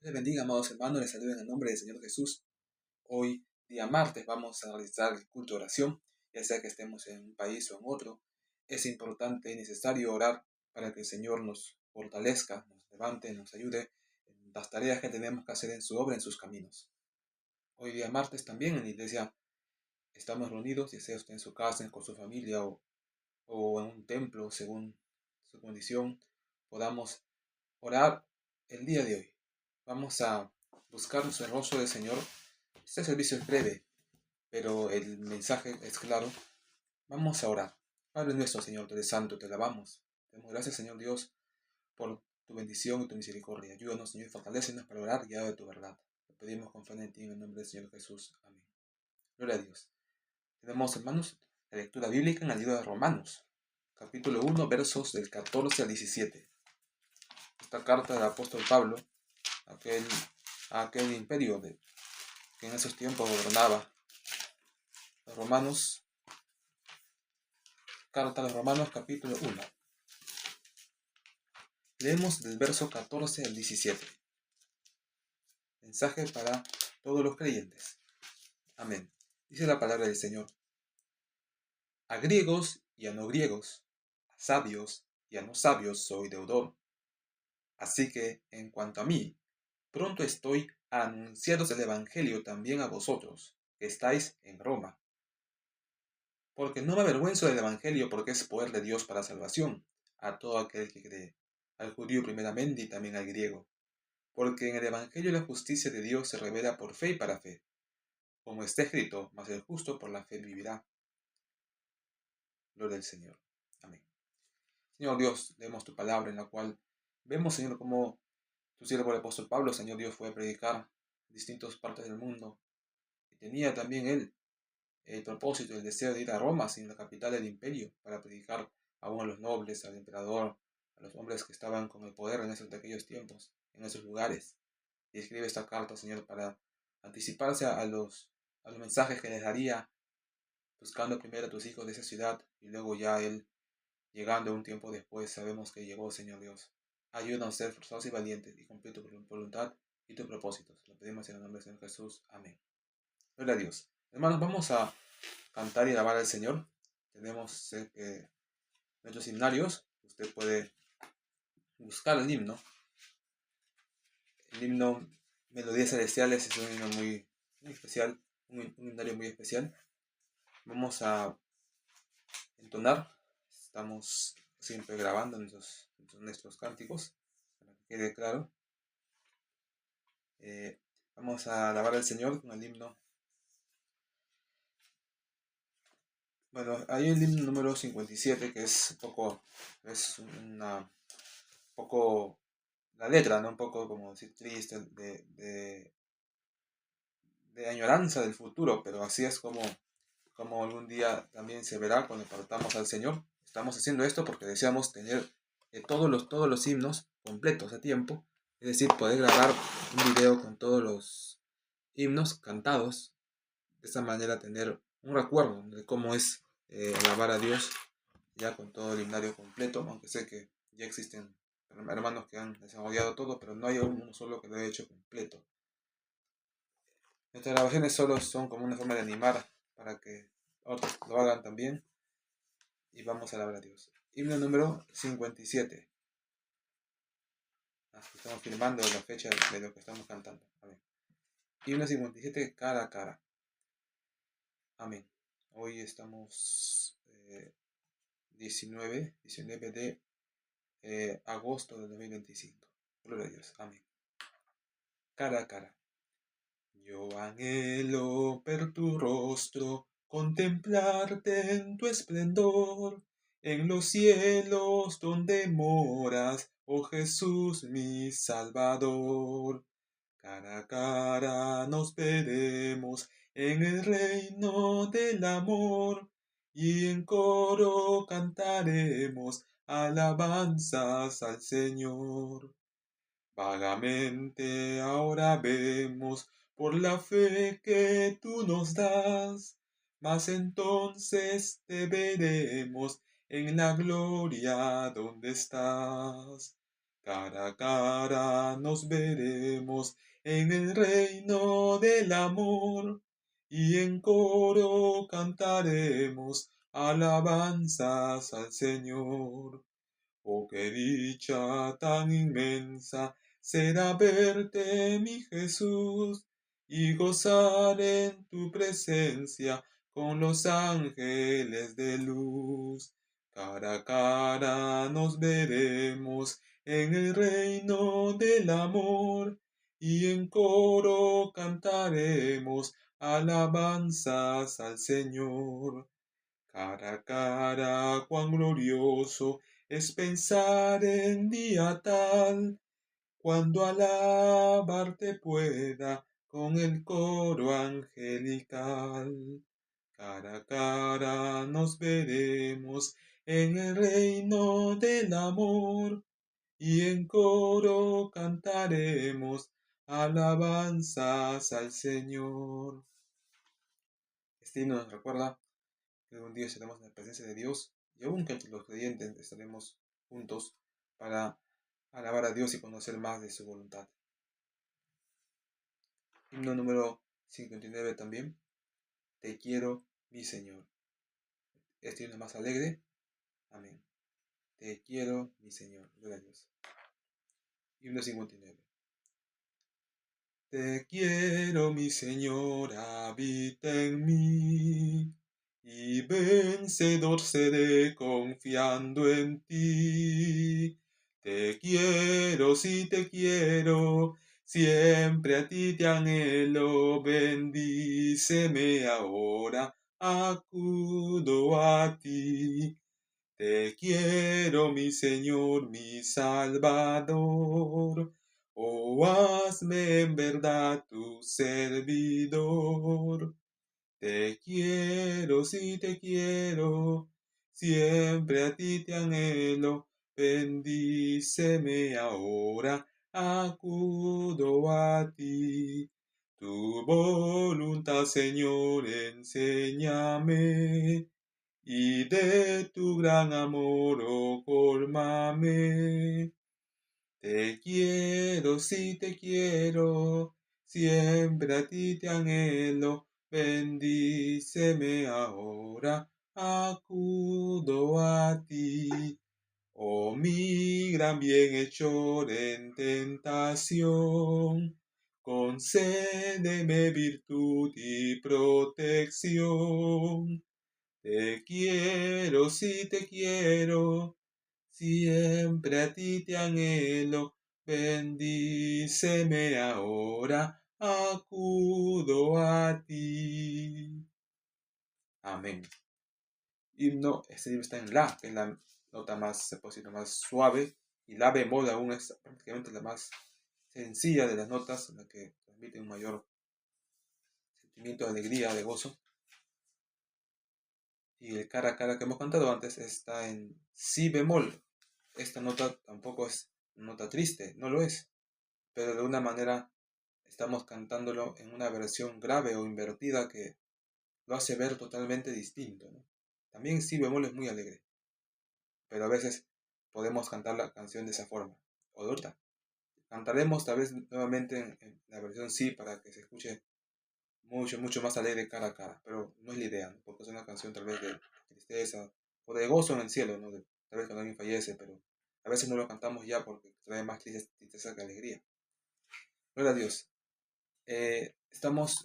Les bendiga, amados hermanos, les saludo en el nombre del Señor Jesús. Hoy, día martes, vamos a realizar el culto de oración, ya sea que estemos en un país o en otro. Es importante y necesario orar para que el Señor nos fortalezca, nos levante, nos ayude en las tareas que tenemos que hacer en su obra, en sus caminos. Hoy, día martes, también en la iglesia estamos reunidos, ya sea usted en su casa, con su familia o en un templo, según su condición, podamos orar el día de hoy. Vamos a buscar el rostro del Señor. Este servicio es breve, pero el mensaje es claro. Vamos a orar. Padre nuestro, Señor, tú eres santo, te alabamos. Te damos gracias, Señor Dios, por tu bendición y tu misericordia. Ayúdanos, Señor, y fortalécenos para orar guiado de tu verdad. Lo pedimos con fe en ti, en el nombre del Señor Jesús. Amén. Gloria a Dios. Tenemos, hermanos, la lectura bíblica en el libro de Romanos, capítulo 1, versos del 14 al 17. Esta carta del apóstol Pablo, aquel imperio que en esos tiempos gobernaba. Los Romanos, carta a los Romanos, capítulo 1. Leemos del verso 14 al 17. Mensaje para todos los creyentes. Amén. Dice la palabra del Señor. A griegos y a no griegos, a sabios y a no sabios soy deudor. Así que, en cuanto a mí, pronto estoy a anunciaros el Evangelio también a vosotros, que estáis en Roma. Porque no me avergüenzo del Evangelio, porque es poder de Dios para salvación a todo aquel que cree, al judío primeramente y también al griego. Porque en el Evangelio la justicia de Dios se revela por fe y para fe. Como está escrito, mas el justo por la fe vivirá. Gloria al Señor. Amén. Señor Dios, leemos tu palabra en la cual vemos, Señor, cómo tu siervo el apóstol Pablo, Señor Dios, fue a predicar en distintas partes del mundo. Y tenía también él el propósito, el deseo de ir a Roma, sin la capital del imperio, para predicar aún a los nobles, al emperador, a los hombres que estaban con el poder de aquellos tiempos, en esos lugares. Y escribe esta carta, Señor, para anticiparse a los mensajes que les daría, buscando primero a tus hijos de esa ciudad, y luego ya él, llegando un tiempo después, sabemos que llegó, Señor Dios. Ayúdanos a ser forzados y valientes, y cumplir tu voluntad y tus propósitos. Lo pedimos en el nombre del Señor Jesús. Amén. Gloria a Dios. Hermanos, vamos a cantar y alabar al Señor. Tenemos nuestros himnarios. Usted puede buscar el himno. El himno Melodías Celestiales es un himno muy especial, un himnario muy especial. Vamos a entonar. Estamos siempre grabando nuestros cánticos, para que quede claro. Vamos a alabar al Señor con el himno. Bueno, hay el himno número 57, que es un poco la letra, ¿no? Un poco como decir triste, de añoranza del futuro, pero así es como algún día también se verá cuando partamos al Señor. Estamos haciendo esto porque deseamos tener todos los himnos completos a tiempo, es decir, poder grabar un video con todos los himnos cantados, de esa manera tener un recuerdo de cómo es alabar a Dios ya con todo el himnario completo, aunque sé que ya existen hermanos que han desarrollado todo, pero no hay uno solo que lo haya hecho completo. Nuestras grabaciones solo son como una forma de animar para que otros lo hagan también, y vamos a alabar a Dios. Himno número 57. Estamos filmando la fecha de lo que estamos cantando. Amén. Himno 57, cara a cara. Amén. Hoy estamos 19 de agosto de 2025. Gloria a Dios. Amén. Cara a cara. Yo anhelo ver tu rostro, contemplarte en tu esplendor, en los cielos donde moras, oh Jesús mi Salvador. Cara a cara nos veremos en el reino del amor, y en coro cantaremos alabanzas al Señor. Vagamente ahora vemos por la fe que tú nos das, mas entonces te veremos en la gloria donde estás. Cara a cara nos veremos en el reino del amor y en coro cantaremos alabanzas al Señor. Oh, qué dicha tan inmensa será verte, mi Jesús, y gozar en tu presencia con los ángeles de luz. Cara a cara nos veremos en el reino del amor y en coro cantaremos alabanzas al Señor. Cara a cara, cuán glorioso es pensar en día tal, cuando alabarte pueda con el coro angelical. Cara a cara nos veremos en el reino del amor y en coro cantaremos alabanzas al Señor. Este himno nos recuerda que un día estaremos en la presencia de Dios y aún que entre los creyentes estaremos juntos para alabar a Dios y conocer más de su voluntad. Himno número 59 también. Te quiero, mi Señor. Este himno es más alegre. Amén. Te quiero, mi Señor. Gloria a Dios. Himno 59. Te quiero, mi Señor, habita en mí, y vencedor seré confiando en ti. Te quiero, sí te quiero, siempre a ti te anhelo, bendíceme ahora, acudo a ti. Te quiero, mi Señor, mi Salvador. Oh, hazme en verdad tu servidor. Te quiero, sí te quiero, siempre a ti te anhelo. Bendíceme ahora, acudo a ti. Tu voluntad, Señor, enséñame y de tu gran amor, oh, cólmame. Te quiero, sí te quiero, siempre a ti te anhelo, bendíceme ahora, acudo a ti. Oh, mi gran bienhechor en tentación, concédeme virtud y protección. Te quiero, sí te quiero, siempre a ti te anhelo, bendíceme ahora, acudo a ti. Amén. Himno, este himno está en la, que es la nota más, se puede decir, la más suave, y la bemol aún es prácticamente la más sencilla de las notas, la que transmite un mayor sentimiento de alegría, de gozo. Y el cara a cara que hemos cantado antes está en si bemol. Esta nota tampoco es nota triste, no lo es, pero de una manera estamos cantándolo en una versión grave o invertida que lo hace ver totalmente distinto, ¿no? También si bemol es muy alegre, pero a veces podemos cantar la canción de esa forma. O de otra. Cantaremos tal vez nuevamente en la versión si para que se escuche mucho, mucho más alegre cara a cara, pero no es la idea, ¿no? Porque es una canción tal vez de tristeza o de gozo en el cielo, ¿no? Tal vez cuando alguien fallece, pero a veces no lo cantamos ya porque trae más tristeza que alegría. Gloria a Dios. Estamos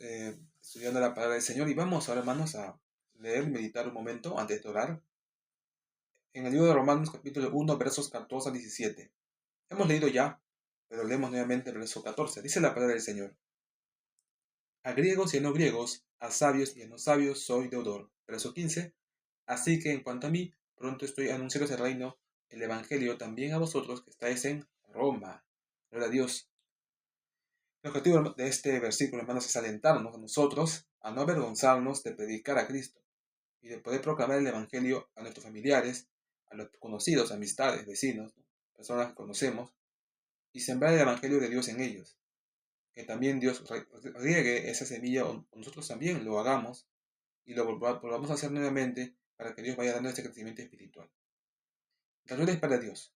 estudiando la palabra del Señor y vamos ahora, hermanos, a leer y meditar un momento antes de orar. En el libro de Romanos, capítulo 1, versos 14 al 17. Hemos leído ya, pero leemos nuevamente el verso 14. Dice la palabra del Señor. A griegos y a no griegos, a sabios y a no sabios soy deudor. Verso 15. Así que en cuanto a mí, pronto estoy anunciando el reino, el evangelio también a vosotros que estáis en Roma. Gloria a Dios. El objetivo de este versículo, hermanos, es alentarnos a nosotros a no avergonzarnos de predicar a Cristo y de poder proclamar el evangelio a nuestros familiares, a los conocidos, amistades, vecinos, ¿no? Personas que conocemos, y sembrar el evangelio de Dios en ellos. Que también Dios riegue esa semilla o nosotros también lo hagamos y lo volvamos a hacer nuevamente para que Dios vaya dando este crecimiento espiritual. La gloria es para Dios.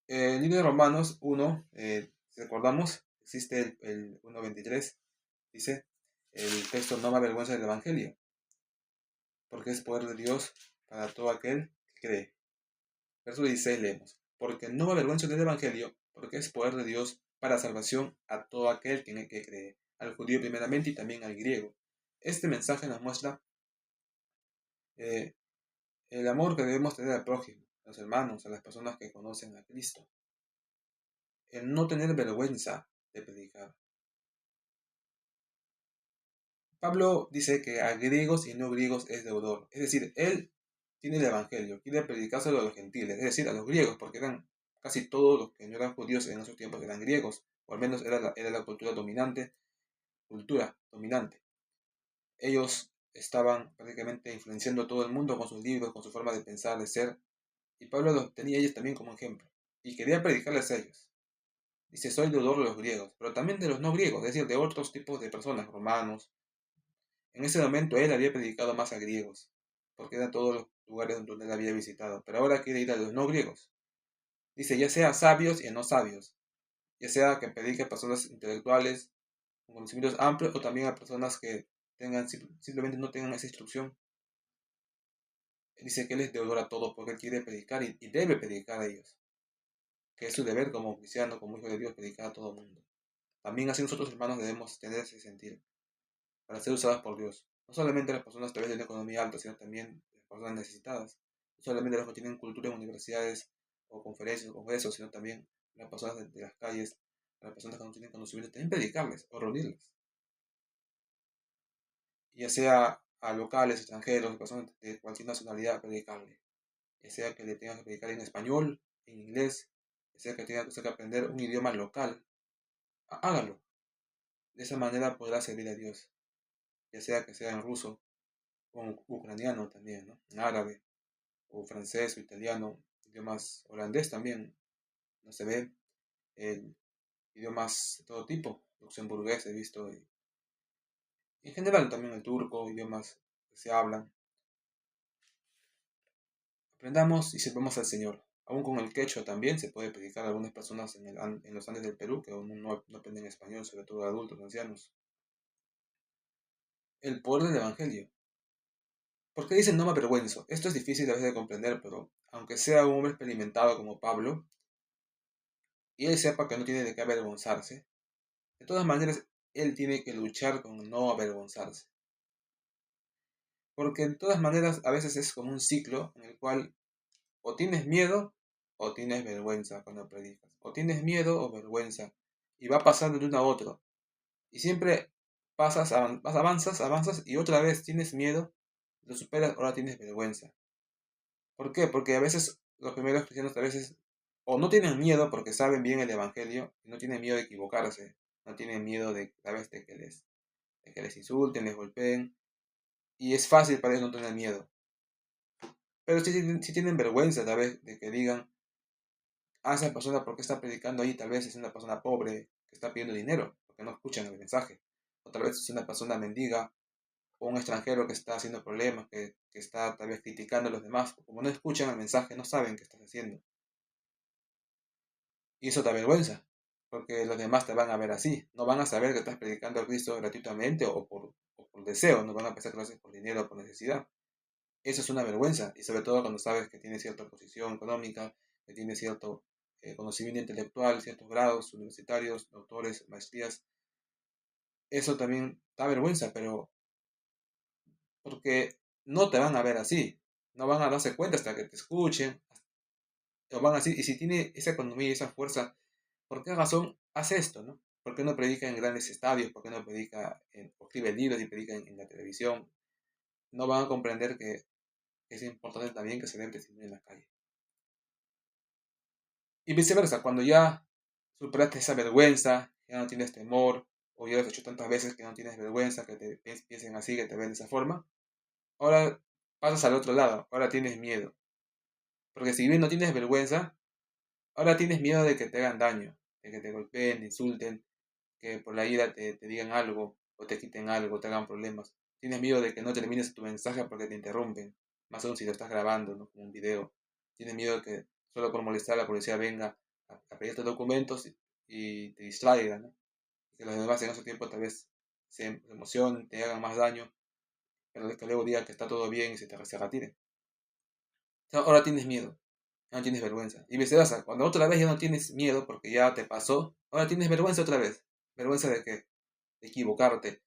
En el libro de Romanos 1, si recordamos, existe el 1.23, dice el texto: no me avergüenza del Evangelio, porque es poder de Dios para todo aquel que cree. Verso 16 leemos: porque no me avergüenzo del Evangelio, porque es poder de Dios para salvación a todo aquel que cree, al judío primeramente y también al griego. Este mensaje nos muestra eh, el amor que debemos tener al prójimo, a los hermanos, a las personas que conocen a Cristo. El no tener vergüenza de predicar. Pablo dice que a griegos y no griegos es deudor. Es decir, él tiene el evangelio, quiere predicárselo a los gentiles, es decir, a los griegos, porque eran casi todos los que no eran judíos en esos tiempos eran griegos, o al menos era la cultura dominante. Ellos estaban prácticamente influenciando a todo el mundo con sus libros, con su forma de pensar, de ser, y Pablo los tenía a ellos también como ejemplo, y quería predicarles a ellos. Dice: soy deudor de los griegos, pero también de los no griegos, es decir, de otros tipos de personas, romanos. En ese momento él había predicado más a griegos, porque eran todos los lugares donde él había visitado, pero ahora quiere ir a los no griegos. Dice: ya sea sabios y no sabios, ya sea que predique a personas intelectuales con conocimientos amplios o también a personas que simplemente no tengan esa instrucción. Él dice que él es deudor a todos porque él quiere predicar y debe predicar a ellos, que es su deber como cristiano, como hijo de Dios, predicar a todo el mundo. También así nosotros, hermanos, debemos tener ese sentir para ser usadas por Dios. No solamente las personas tal vez de una economía alta, sino también las personas necesitadas. No solamente los que tienen cultura en universidades o conferencias o congresos, sino también las personas de las calles, las personas que no tienen conocimiento, también predicarles o reunirles. Ya sea a locales, extranjeros, personas de cualquier nacionalidad, predicarle. Ya sea que le tengan que predicar en español, en inglés, ya sea que tenga que aprender un idioma local, hágalo. De esa manera podrá servir a Dios. Ya sea en ruso, o en ucraniano también, ¿no? En árabe, o francés, o italiano, idiomas holandés también, no se ve, el, idiomas de todo tipo, luxemburgués he visto, y en general también el turco, idiomas que se hablan. Aprendamos y sirvamos al Señor. Aún con el quechua también se puede predicar a algunas personas en los Andes del Perú que aún no aprenden español, sobre todo adultos, ancianos. El poder del Evangelio. ¿Por qué dicen no me avergüenzo? Esto es difícil a veces de comprender, pero aunque sea un hombre experimentado como Pablo, y él sepa que no tiene de qué avergonzarse, de todas maneras él tiene que luchar con no avergonzarse. Porque de todas maneras a veces es como un ciclo en el cual o tienes miedo o tienes vergüenza cuando predicas. O tienes miedo o vergüenza. Y va pasando de uno a otro. Y siempre avanzas y otra vez tienes miedo, lo superas, ahora tienes vergüenza. ¿Por qué? Porque a veces los primeros cristianos a veces o no tienen miedo porque saben bien el evangelio, y no tienen miedo de equivocarse, no tienen miedo de, ¿sabes? De que les insulten, les golpeen, y es fácil para ellos no tener miedo. Pero si tienen vergüenza, tal vez, de que digan: esa persona, ¿por qué está predicando ahí? Tal vez es una persona pobre que está pidiendo dinero, porque no escuchan el mensaje. O tal vez es una persona mendiga o un extranjero que está haciendo problemas, que está tal vez criticando a los demás. Como no escuchan el mensaje, no saben qué estás haciendo. Y eso te avergüenza, porque los demás te van a ver así. No van a saber que estás predicando a Cristo gratuitamente o por deseo. No van a pensar que lo haces por dinero o por necesidad. Eso es una vergüenza, y sobre todo cuando sabes que tienes cierta posición económica, que tienes cierto conocimiento intelectual, ciertos grados universitarios, doctores, maestrías. Eso también da vergüenza, pero porque no te van a ver así. No van a darse cuenta hasta que te escuchen. O van así, y si tiene esa economía y esa fuerza, ¿por qué razón hace esto, no? ¿Por qué no predica en grandes estadios? ¿Por qué no predica, o escribe libros y predica en la televisión? No van a comprender que es importante también que se den testimonio en la calle. Y viceversa, cuando ya superaste esa vergüenza, ya no tienes temor, o ya lo has hecho tantas veces que no tienes vergüenza, que te piensen así, que te ven de esa forma, ahora pasas al otro lado, ahora tienes miedo. Porque si bien no tienes vergüenza, ahora tienes miedo de que te hagan daño, de que te golpeen, te insulten, que por la ira te digan algo, o te quiten algo, te hagan problemas. Tienes miedo de que no termines tu mensaje porque te interrumpen, más aún si lo estás grabando, ¿no? Como un video. Tienes miedo de que solo por molestar la policía venga a pedirte documentos y te distraiga, ¿no? Que los demás en ese tiempo tal vez se emocionen, te hagan más daño, pero que luego digan que está todo bien y se retiren. O sea, ahora tienes miedo, ya no tienes vergüenza. Y viceversa, cuando otra vez ya no tienes miedo porque ya te pasó, ahora tienes vergüenza otra vez. Vergüenza de que de equivocarte.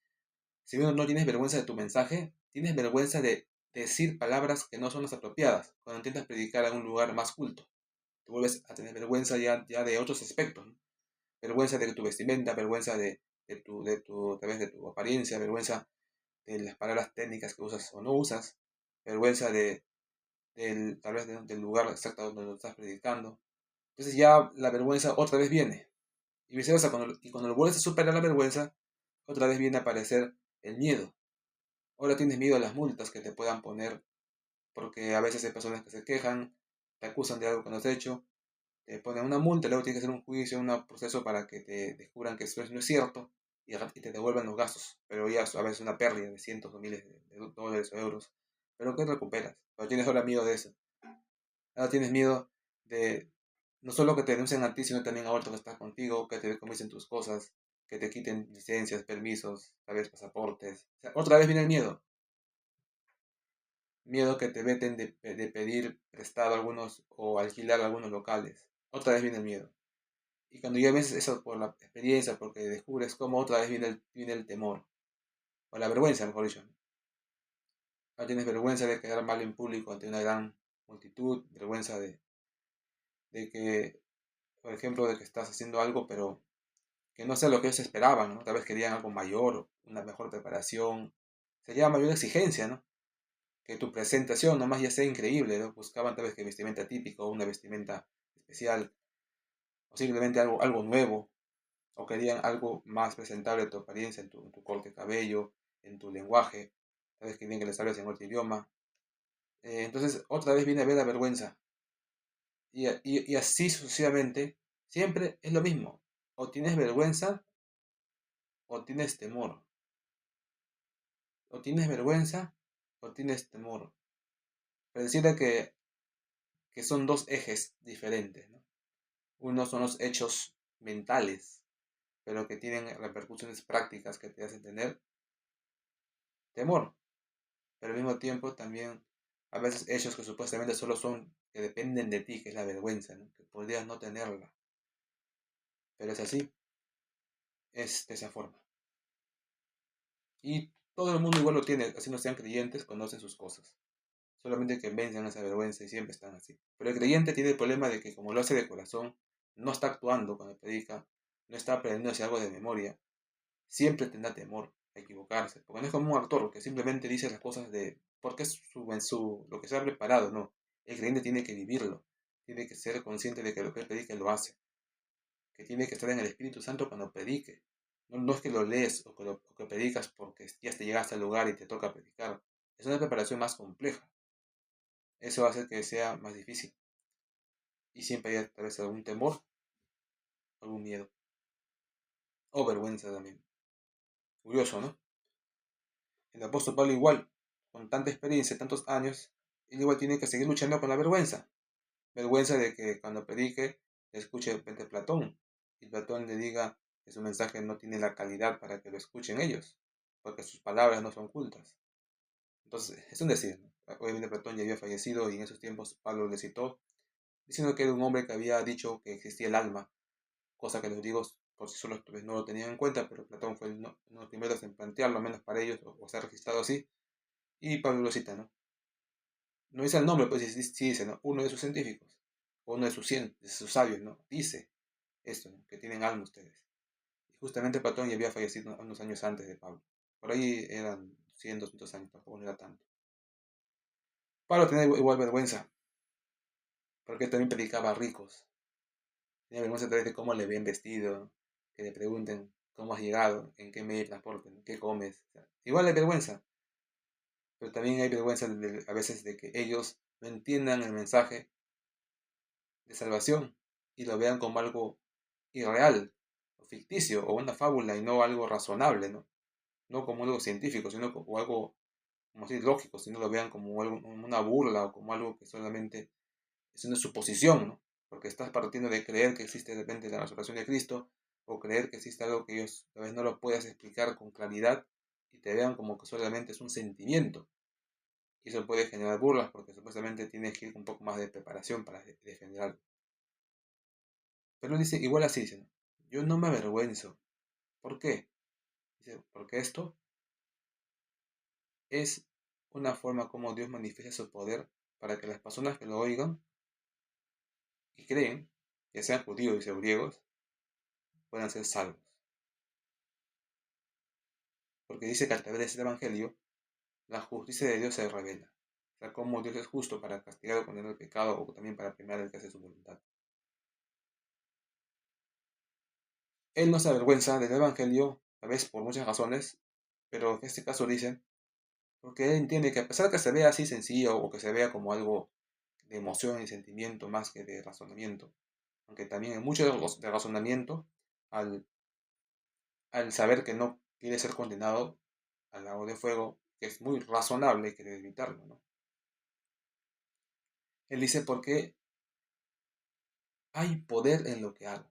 Si bien no tienes vergüenza de tu mensaje, tienes vergüenza de decir palabras que no son las apropiadas cuando intentas predicar en un lugar más culto. Te vuelves a tener vergüenza ya de otros aspectos, ¿no? Vergüenza de tu vestimenta, vergüenza tal vez de tu apariencia, vergüenza de las palabras técnicas que usas o no usas, vergüenza tal vez del lugar exacto donde lo estás predicando. Entonces ya la vergüenza otra vez viene. Y viceversa, cuando lo vuelves a superar la vergüenza, otra vez viene a aparecer el miedo. Ahora tienes miedo a las multas que te puedan poner, porque a veces hay personas que se quejan, te acusan de algo que no has hecho, te ponen una multa, luego tienes que hacer un juicio, un proceso para que te descubran que eso no es cierto y te devuelvan los gastos. Pero ya a veces una pérdida de cientos o miles de dólares o euros. Pero que recuperas. Pero tienes ahora miedo de eso. Ahora tienes miedo de no solo que te denuncien a ti, sino también a otro que está contigo, que te decomisen tus cosas, que te quiten licencias, permisos, tal vez pasaportes. O sea, otra vez viene el miedo. Miedo que te veten de pedir prestado algunos o alquilar algunos locales. Otra vez viene el miedo. Y cuando ya ves eso por la experiencia, porque descubres cómo otra vez viene el temor, o la vergüenza, mejor dicho. No tienes vergüenza de quedar mal en público ante una gran multitud, vergüenza de que, por ejemplo, de que estás haciendo algo, pero que no sea lo que ellos esperaban, ¿no? Tal vez querían algo mayor, una mejor preparación, sería mayor exigencia, ¿no? Que tu presentación nomás ya sea increíble, ¿no? Buscaban tal vez que vestimenta típico, una vestimenta especial, o simplemente algo nuevo, o querían algo más presentable de tu apariencia, en tu corte de cabello, en tu lenguaje, tal vez querían que les hables en otro idioma. Entonces, otra vez viene a ver la vergüenza. Y así sucesivamente, siempre es lo mismo. O tienes vergüenza o tienes temor. O tienes vergüenza o tienes temor. Pareciera que son dos ejes diferentes, ¿no? Uno son los hechos mentales, pero que tienen repercusiones prácticas que te hacen tener temor. Pero al mismo tiempo también a veces hechos que supuestamente solo son, que dependen de ti, que es la vergüenza, ¿no? Que podrías no tenerla. Pero es así, es de esa forma. Y todo el mundo igual lo tiene, así no sean creyentes, conocen sus cosas. Solamente que vencen esa vergüenza y siempre están así. Pero el creyente tiene el problema de que como lo hace de corazón, no está actuando cuando predica, no está aprendiendo hacia algo de memoria, siempre tendrá temor a equivocarse. Porque no es como un actor que simplemente dice las cosas porque es lo que se ha preparado, no. El creyente tiene que vivirlo, tiene que ser consciente de que lo que él predica lo hace, que tiene que estar en el Espíritu Santo cuando predique. No es que lo lees o que predicas porque ya te llegaste al lugar y te toca predicar. Es una preparación más compleja. Eso hace que sea más difícil. Y siempre hay tal vez algún temor, algún miedo. O vergüenza también. Curioso, ¿no? El apóstol Pablo igual, con tanta experiencia, tantos años, él igual tiene que seguir luchando con la vergüenza. Vergüenza de que cuando predique, escuche de repente Platón. Y Platón le diga que su mensaje no tiene la calidad para que lo escuchen ellos. Porque sus palabras no son cultas. Entonces, es un decir, ¿no? Obviamente Platón ya había fallecido y en esos tiempos Pablo le citó, diciendo que era un hombre que había dicho que existía el alma, cosa que los griegos por sí solos no lo tenían en cuenta, pero Platón fue uno de los primeros en plantearlo, al menos para ellos, o ser registrado así, y Pablo lo cita, ¿no? No dice el nombre, pues sí dice, ¿no? Uno de sus científicos, o uno de sus sabios, ¿no? Dice esto, ¿no? Que tienen alma ustedes. Y justamente Platón ya había fallecido unos años antes de Pablo. Por ahí eran 100, 200 años, tampoco no era tanto. Pablo tenía igual vergüenza, porque él también predicaba a ricos. Tenía vergüenza tal vez de cómo le ven vestido, que le pregunten cómo has llegado, en qué medio de transporte, qué comes. O sea, igual hay vergüenza, pero también hay vergüenza a veces de que ellos no entiendan el mensaje de salvación y lo vean como algo irreal, o ficticio, o una fábula y no algo razonable, ¿no? No como algo científico, sino como algo, como así, lógico, sino lo vean como, algo, como una burla o como algo que solamente es una suposición, ¿no? porque estás partiendo de creer que existe de repente la resurrección de Cristo, o creer que existe algo que ellos tal vez no lo puedas explicar con claridad y te vean como que solamente es un sentimiento. Y eso puede generar burlas porque supuestamente tienes que ir con un poco más de preparación para defender algo. Pero dice, igual así, dice, ¿no? Yo no me avergüenzo. ¿Por qué? Dice, porque esto es una forma como Dios manifiesta su poder para que las personas que lo oigan y creen, ya sean judíos o griegos, puedan ser salvos. Porque dice que a través de este evangelio, la justicia de Dios se revela. O sea, cómo Dios es justo para castigar o condenar el pecado o también para premiar el que hace su voluntad. Él no se avergüenza del evangelio, a veces por muchas razones, pero en este caso dice, porque él entiende que a pesar de que se vea así sencillo o que se vea como algo de emoción y sentimiento más que de razonamiento, aunque también hay mucho de razonamiento al, al saber que no quiere ser condenado al lago de fuego, que es muy razonable y quiere evitarlo, ¿no? Él dice porque hay poder en lo que hago.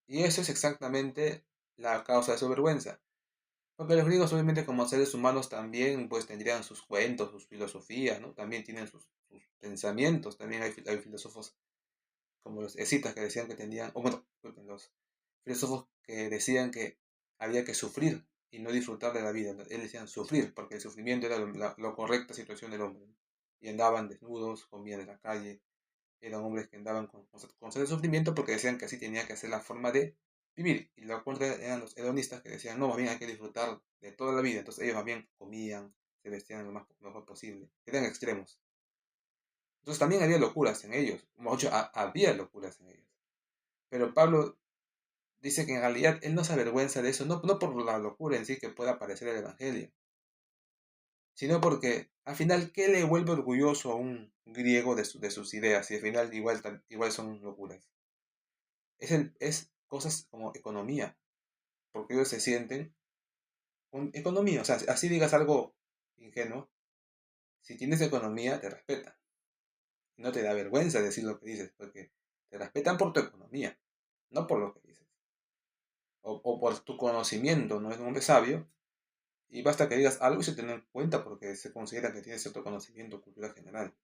Y eso es exactamente la causa de su vergüenza. Porque los griegos obviamente como seres humanos también pues tendrían sus cuentos, sus filosofías, ¿no? También tienen sus pensamientos. También hay filósofos como los escitas que decían que tenían, o bueno, disculpen, los filósofos que decían que había que sufrir y no disfrutar de la vida. Él decían sufrir, porque el sufrimiento era la correcta situación del hombre, ¿no? Y andaban desnudos, comían en la calle, eran hombres que andaban con sed de sufrimiento porque decían que así tenía que ser la forma de vivir. Y lo contrario eran los hedonistas que decían, no, más bien hay que disfrutar de toda la vida. Entonces ellos más bien comían, se vestían lo más mejor posible. Eran extremos. Entonces también había locuras en ellos. Mucho, había locuras en ellos. Pero Pablo dice que en realidad él no se avergüenza de eso, no por la locura en sí que pueda parecer el Evangelio, sino porque al final, ¿qué le vuelve orgulloso a un griego de sus ideas? Y al final igual son locuras. Es cosas como economía, porque ellos se sienten con economía, o sea, así digas algo ingenuo, si tienes economía te respetan, no te da vergüenza decir lo que dices, porque te respetan por tu economía, no por lo que dices, o por tu conocimiento, no es un hombre sabio, y basta que digas algo y se tiene en cuenta porque se considera que tienes cierto conocimiento cultural general.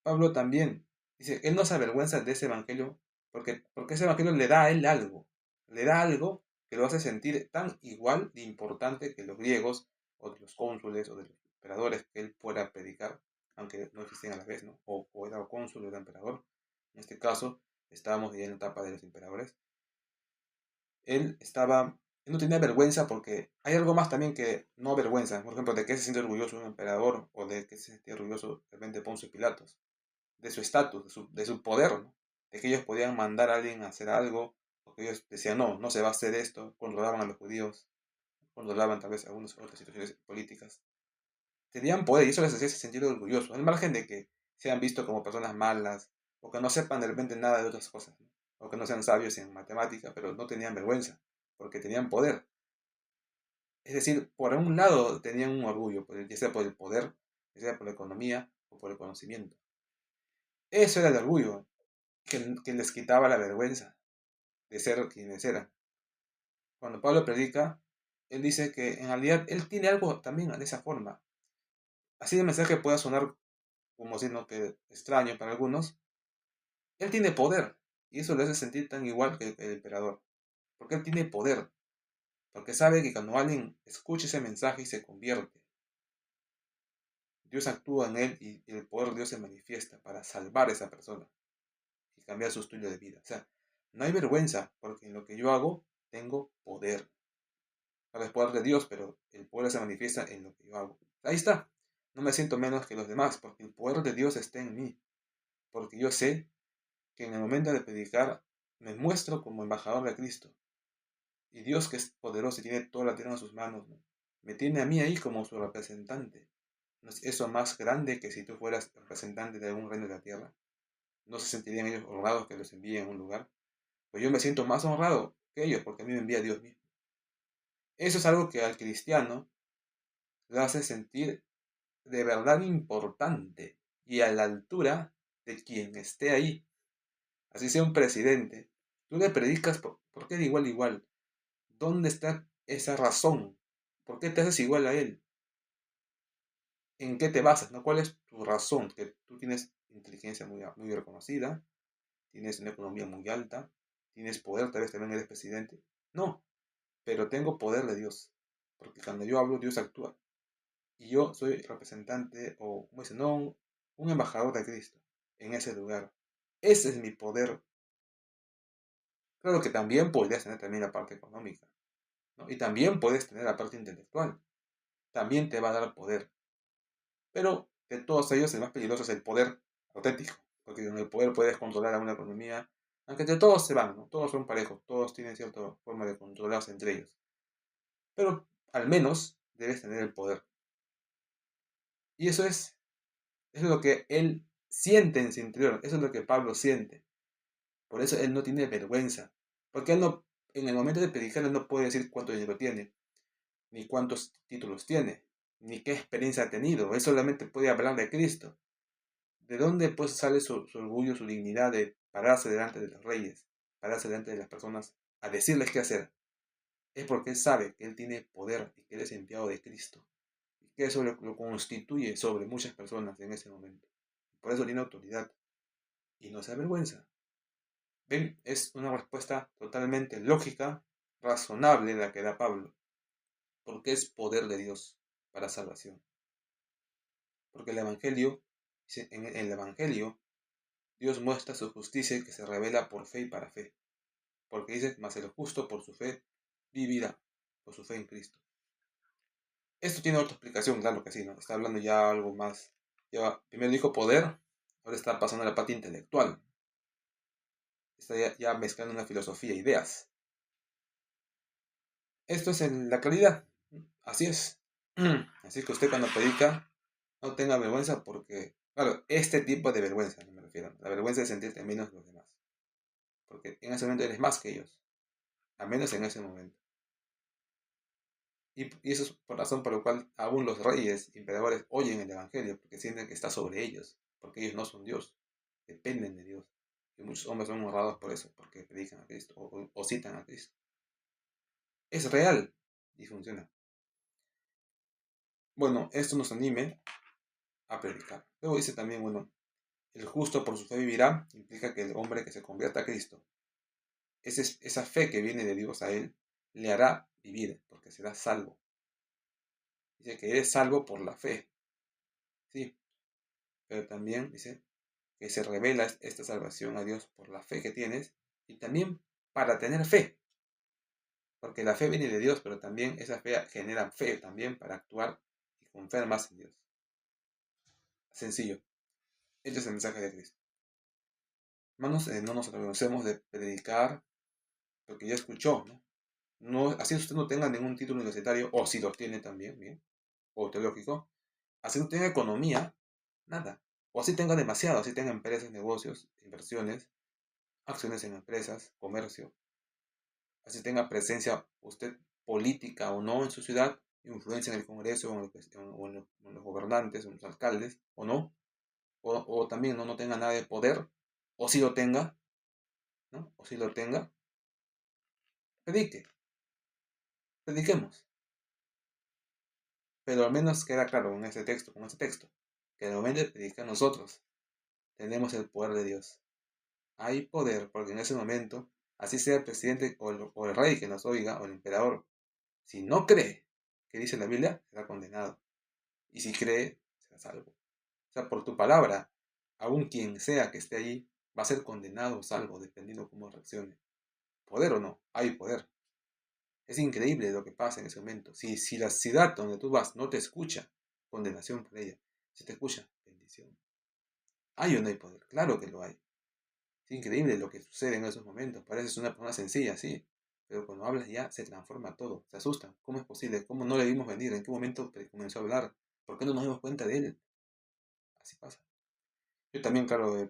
Pablo también dice, él no se avergüenza de ese evangelio porque ese evangelio le da algo que lo hace sentir tan igual de importante que los griegos o de los cónsules o de los emperadores que él pueda predicar, aunque no existían a la vez, ¿no? O era cónsul o era emperador. En este caso, estábamos ya en la etapa de los emperadores. Él estaba, él no tenía vergüenza porque hay algo más también que no vergüenza. Por ejemplo, de qué se siente orgulloso un emperador o de qué se siente orgulloso de repente Poncio Pilatos, de su estatus, de su poder, ¿no? De que ellos podían mandar a alguien a hacer algo, o que ellos decían, no, no se va a hacer esto, controlaban a los judíos, controlaban tal vez algunas otras situaciones políticas. Tenían poder y eso les hacía sentir orgullosos, al margen de que sean vistos como personas malas, o que no sepan de repente nada de otras cosas, ¿no? O que no sean sabios en matemática, pero no tenían vergüenza, porque tenían poder. Es decir, por un lado tenían un orgullo, ya sea por el poder, ya sea por la economía o por el conocimiento. Eso era el orgullo, que les quitaba la vergüenza de ser quienes eran. Cuando Pablo predica, él dice que en realidad él tiene algo también de esa forma. Así el mensaje pueda sonar como siendo que extraño para algunos, él tiene poder y eso le hace sentir tan igual que el emperador. Porque él tiene poder, porque sabe que cuando alguien escucha ese mensaje y se convierte, Dios actúa en él y el poder de Dios se manifiesta para salvar a esa persona y cambiar su estilo de vida. O sea, no hay vergüenza porque en lo que yo hago tengo poder. Para el poder de Dios, pero el poder se manifiesta en lo que yo hago. Ahí está. No me siento menos que los demás, porque el poder de Dios está en mí. Porque yo sé que en el momento de predicar me muestro como embajador de Cristo. Y Dios, que es poderoso y tiene toda la tierra en sus manos, ¿no? Me tiene a mí ahí como su representante. ¿No es eso más grande que si tú fueras representante de algún reino de la tierra? ¿No se sentirían ellos honrados que los envíen a un lugar? Pues yo me siento más honrado que ellos, porque a mí me envía Dios mismo. Eso es algo que al cristiano lo hace sentir de verdad importante y a la altura de quien esté ahí, así sea un presidente, tú le predicas por qué de igual a igual. ¿Dónde está esa razón? ¿Por qué te haces igual a él? ¿En qué te basas? ¿No? ¿Cuál es tu razón? Que tú tienes inteligencia muy reconocida, tienes una economía muy alta, tienes poder, tal vez también eres presidente. No, pero tengo poder de Dios, porque cuando yo hablo, Dios actúa. Y yo soy representante, o como dicen, no, un embajador de Cristo en ese lugar. Ese es mi poder. Claro que también podrías tener también la parte económica, ¿no? Y también puedes tener la parte intelectual. También te va a dar poder. Pero de todos ellos, el más peligroso es el poder auténtico. Porque con el poder puedes controlar a una economía. Aunque de todos se van, ¿no? Todos son parejos. Todos tienen cierta forma de controlarse entre ellos. Pero al menos debes tener el poder. Y eso es lo que él siente en su interior. Eso es lo que Pablo siente. Por eso él no tiene vergüenza. Porque él no, en el momento de predicar, él no puede decir cuánto dinero tiene, ni cuántos títulos tiene, ni qué experiencia ha tenido. Él solamente puede hablar de Cristo. ¿De dónde pues sale su orgullo, su dignidad de pararse delante de los reyes, pararse delante de las personas a decirles qué hacer? Es porque él sabe que él tiene poder y que él es enviado de Cristo. Y que eso lo constituye sobre muchas personas en ese momento. Por eso tiene autoridad. Y no se avergüenza. Ven, es una respuesta totalmente lógica, razonable la que da Pablo. Porque es poder de Dios para salvación. Porque el Evangelio, en el Evangelio, Dios muestra su justicia que se revela por fe y para fe. Porque dice, mas el justo por su fe vivirá, por su fe en Cristo. Esto tiene otra explicación, claro que sí, ¿no? Está hablando ya algo más. Primero dijo poder, ahora está pasando a la parte intelectual. Está ya mezclando una filosofía, ideas. Esto es en la claridad. Así es. Así que usted cuando predica, no tenga vergüenza porque, claro, este tipo de vergüenza, no me refiero. La vergüenza de sentirte menos que los demás. Porque en ese momento eres más que ellos. Al menos en ese momento. Y eso es por razón por la cual aún los reyes, emperadores, oyen el Evangelio, porque sienten que está sobre ellos, porque ellos no son Dios, dependen de Dios. Y muchos hombres son honrados por eso, porque predican a Cristo o citan a Cristo. Es real y funciona. Bueno, esto nos anime a predicar. Luego dice también, bueno, el justo por su fe vivirá, implica que el hombre que se convierta a Cristo, esa fe que viene de Dios a él, le hará vivir, porque será salvo. Dice que eres salvo por la fe, sí, pero también dice que se revela esta salvación a Dios por la fe que tienes y también para tener fe, porque la fe viene de Dios, pero también esa fe genera fe también para actuar y confiar más en Dios. Sencillo, este es el mensaje de Cristo. Hermanos, no nos avergoncemos de predicar, porque ya escuchó, ¿no? No, así usted no tenga ningún título universitario, o si lo tiene también, bien, o teológico, así no tenga economía, nada. O así tenga demasiado, así tenga empresas, negocios, inversiones, acciones en empresas, comercio, así tenga presencia usted política o no en su ciudad, influencia en el Congreso o en los gobernantes o en los alcaldes, o no, o también no tenga nada de poder, o si lo tenga, ¿no? O si lo tenga, predique, prediquemos. Pero al menos queda claro en este texto, con este texto, que en el momento de predicar nosotros tenemos el poder de Dios. Hay poder porque en ese momento, así sea el presidente o el rey que nos oiga, o el emperador, si no cree que dice la Biblia, será condenado. Y si cree, será salvo. O sea, por tu palabra, aun quien sea que esté allí, va a ser condenado o salvo, dependiendo cómo reaccione. Poder o no, hay poder. Es increíble lo que pasa en ese momento. Si la ciudad donde tú vas no te escucha, condenación por ella. Si te escucha, bendición. ¿Hay o no hay poder? Claro que lo hay. Es increíble lo que sucede en esos momentos. Pareces una persona sencilla, sí. Pero cuando hablas ya se transforma todo. Se asustan. ¿Cómo es posible? ¿Cómo no le vimos venir? ¿En qué momento comenzó a hablar? ¿Por qué no nos dimos cuenta de él? Así pasa. Yo también, claro,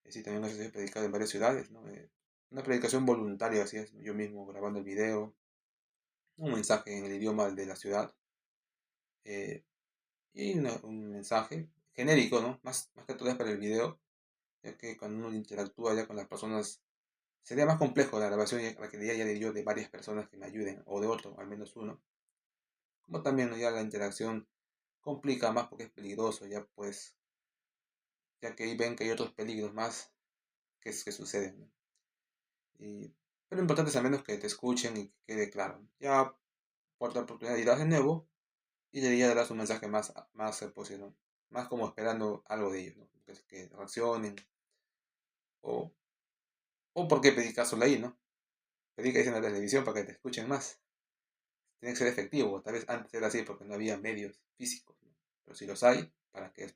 sí, también a veces he predicado en varias ciudades, ¿no? Una predicación voluntaria, así es. Yo mismo grabando el video, un mensaje en el idioma de la ciudad. eh, y un mensaje genérico, ¿no? Más que todo es para el video, ya que cuando uno interactúa ya con las personas, sería más complejo la grabación, ya requeriría ya de yo de varias personas que me ayuden, o de otro, al menos uno. Como también, ¿no? Ya la interacción complica más porque es peligroso, ya pues, ya que ahí ven que hay otros peligros más que suceden, ¿no? Pero lo importante es al menos que te escuchen y que quede claro. Ya por otra oportunidad dirás de nuevo y de ahí ya darás un mensaje más pues, ¿no? Más como esperando algo de ellos, ¿no? Que reaccionen o, o por qué pedir caso ahí, ¿no? Pedir que dicen en la televisión para que te escuchen más. Tiene que ser efectivo, tal vez antes era así porque no había medios físicos, ¿no? Pero si los hay,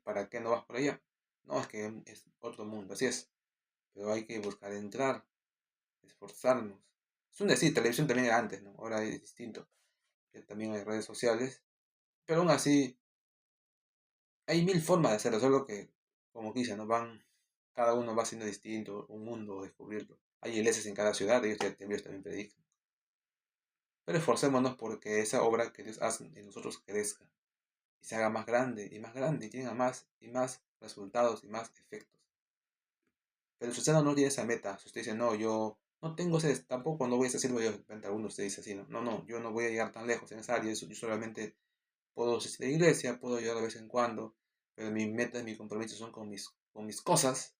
para qué no vas por allá? No, es que es otro mundo, así es. Pero hay que buscar entrar, esforzarnos. Es un decir, televisión también era antes, ¿no? Ahora es distinto. Ya también hay redes sociales. Pero aún así, hay mil formas de hacerlo, solo que, como dicen, ¿no? Cada uno va siendo distinto, un mundo a descubrirlo. Hay iglesias en cada ciudad, ellos también predican. Pero esforcémonos porque esa obra que Dios hace en nosotros crezca y se haga más grande y tenga más y más resultados y más efectos. Pero si usted no tiene esa meta, si usted dice, no, yo no tengo ese, tampoco no voy a hacer Dios, alguno usted dice así, no, no, no, yo no voy a llegar tan lejos en esa área, yo solamente puedo asistir a la iglesia, puedo ayudar de vez en cuando, pero mi meta y mi compromiso son con mis cosas.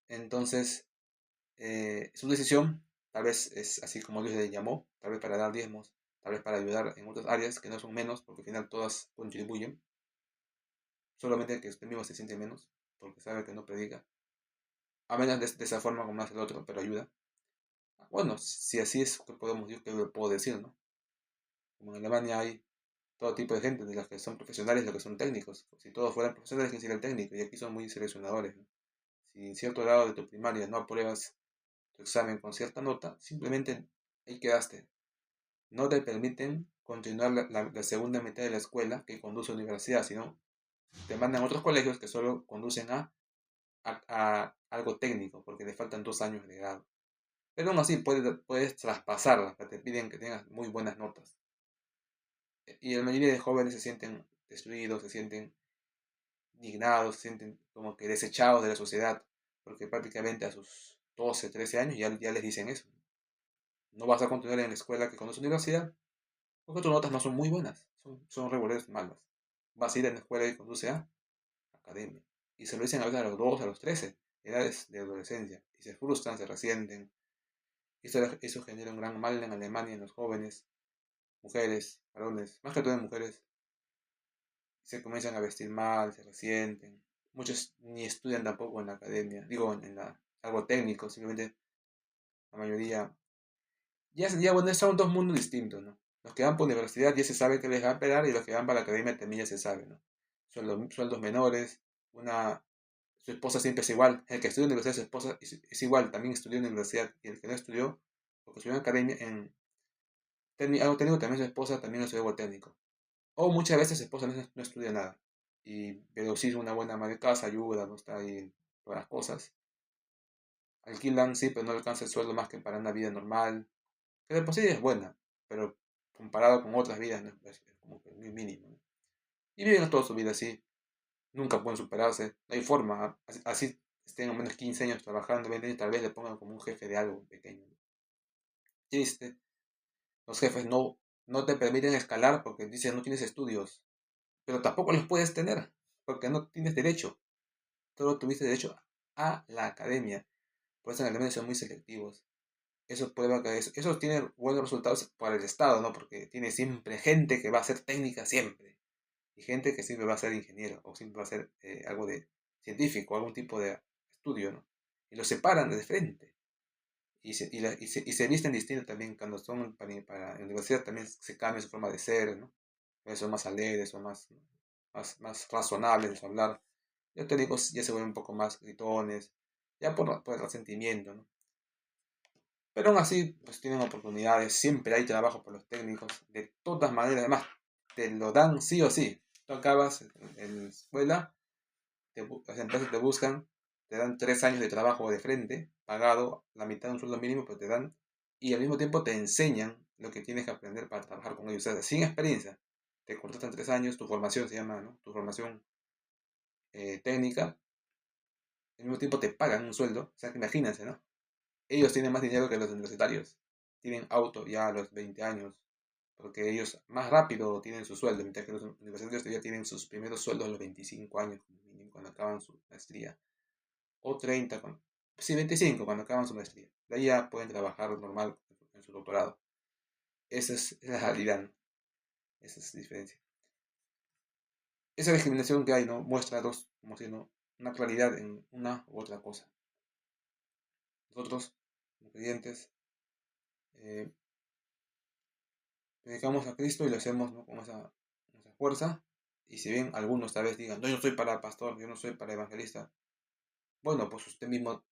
Entonces, es una decisión, tal vez es así como Dios le llamó, tal vez para dar diezmos, tal vez para ayudar en otras áreas que no son menos, porque al final todas contribuyen, solamente que usted mismo se siente menos, porque sabe que no predica, a menos de esa forma como hace el otro, pero ayuda. Bueno, si así es que podemos, yo que lo puedo decir, ¿no? Como en Alemania hay todo tipo de gente, de los que son profesionales y los que son técnicos. Si todos fueran profesionales, ¿quién sería el técnico? Y aquí son muy seleccionadores, ¿no? Si en cierto grado de tu primaria no apruebas tu examen con cierta nota, simplemente ahí quedaste. No te permiten continuar la segunda mitad de la escuela que conduce a la universidad, sino te mandan a otros colegios que solo conducen a algo técnico, porque le faltan 2 años de grado. Pero aún así puedes traspasarlas, te piden que tengas muy buenas notas. Y la mayoría de jóvenes se sienten destruidos, se sienten dignados, se sienten como que desechados de la sociedad, porque prácticamente a sus 12 13 años ya les dicen eso. No vas a continuar en la escuela que conoce universidad, porque tus notas no son muy buenas, son regulares malas. Vas a ir a la escuela que conduce a academia. Y se lo dicen a veces a los 2 a los 13 edades de adolescencia. Y se frustran, se resienten. Eso genera un gran mal en Alemania en los jóvenes, mujeres, varones, más que todo en mujeres. Se comienzan a vestir mal, se resienten. Muchos ni estudian tampoco en la academia, digo, algo técnico, simplemente la mayoría. Ya bueno, son dos mundos distintos, ¿no? Los que van por universidad ya se sabe que les va a pegar y los que van para la academia también ya se sabe, ¿no? Sueldos menores, su esposa siempre es igual. El que estudia en universidad, su esposa es igual, también estudió en la universidad. Y el que no estudió, porque estudió en academia, algo técnico, también su esposa también estudió algo técnico. O muchas veces su esposa no estudia nada. Pero sí es una buena ama de casa, ayuda, no está ahí en todas las cosas. Alquilan, sí, pero no alcanza el sueldo más que para una vida normal. Que de por sí es buena, pero comparado con otras vidas, ¿no? Es como que muy mínimo, ¿no? Y viven toda su vida así. Nunca pueden superarse. No hay forma. Así estén al menos 15 años trabajando, 20 años, tal vez le pongan como un jefe de algo pequeño. Triste. Los jefes no te permiten escalar porque dicen no tienes estudios. Pero tampoco los puedes tener porque no tienes derecho. Solo tuviste derecho a la academia. Por eso en Alemania son muy selectivos. Eso prueba que eso tiene buenos resultados para el Estado, ¿no? Porque tiene siempre gente que va a ser técnica siempre. Y gente que siempre va a ser ingeniero o siempre va a ser algo de científico, algún tipo de estudio, ¿no? Y los separan de frente. Y se visten distinto también cuando son para la universidad, también se cambia su forma de ser, ¿no? Son más alegres, son más razonables de su hablar. Los técnicos ya se vuelven un poco más gritones, ya por el resentimiento, ¿no? Pero aún así, pues tienen oportunidades, siempre hay trabajo para los técnicos, de todas maneras, además, te lo dan sí o sí. Tú acabas en la escuela, las empresas te buscan, te dan 3 años de trabajo de frente, pagado la mitad de un sueldo mínimo, pero te dan, y al mismo tiempo te enseñan lo que tienes que aprender para trabajar con ellos. O sea, sin experiencia, te contratan 3 años, tu formación se llama, ¿no? Tu formación técnica, al mismo tiempo te pagan un sueldo. O sea, que imagínense, ¿no? Ellos tienen más dinero que los universitarios. Tienen auto ya a los 20 años. Porque ellos más rápido tienen su sueldo, mientras que los universitarios todavía tienen sus primeros sueldos a los 25 años, como mínimo, cuando acaban su maestría. O 30, sí, 25 cuando acaban su maestría. De ahí ya pueden trabajar normal en su doctorado. Esa es la realidad, ¿no? Esa es la diferencia. Esa discriminación que hay, ¿no? Muestra dos, como si no, una claridad en una u otra cosa. Nosotros, como creyentes, eh, predicamos a Cristo y lo hacemos, ¿no? Con esa fuerza. Y si bien algunos tal vez digan, no, yo no soy para pastor, yo no soy para evangelista, bueno, pues usted mismo,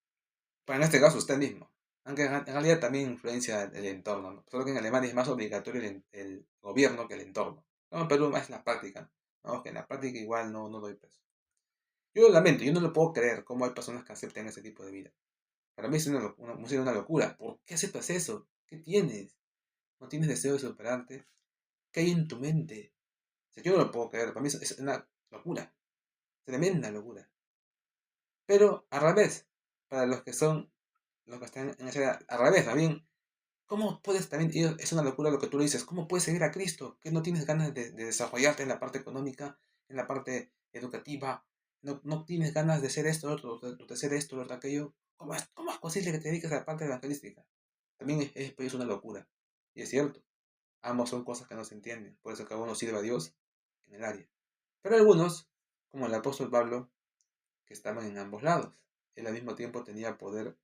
pues en este caso usted mismo, aunque en realidad también influencia el entorno, ¿no? Solo que en Alemania es más obligatorio el gobierno que el entorno. No, en Perú más la práctica, ¿no? Que en la práctica igual no doy peso. Yo lo lamento, yo no lo puedo creer cómo hay personas que acepten ese tipo de vida. Para mí es una locura. ¿Por qué aceptas eso? ¿Qué tienes? ¿No tienes deseo de superarte? ¿Qué hay en tu mente? O sea, yo no lo puedo creer. Para mí es una locura. Tremenda locura. Pero al revés, para los que están en esa edad, al revés, también, ¿cómo puedes también, es una locura lo que tú le dices, ¿cómo puedes seguir a Cristo? Que no tienes ganas de desarrollarte en la parte económica, en la parte educativa, no tienes ganas de ser esto, otro, de ser esto, otro, aquello. ¿Cómo es posible que te dediques a la parte evangelística? También es una locura. Y es cierto, ambos son cosas que no se entienden, por eso cada uno sirve a Dios en el área. Pero algunos, como el apóstol Pablo, que estaban en ambos lados. Él al mismo tiempo tenía poder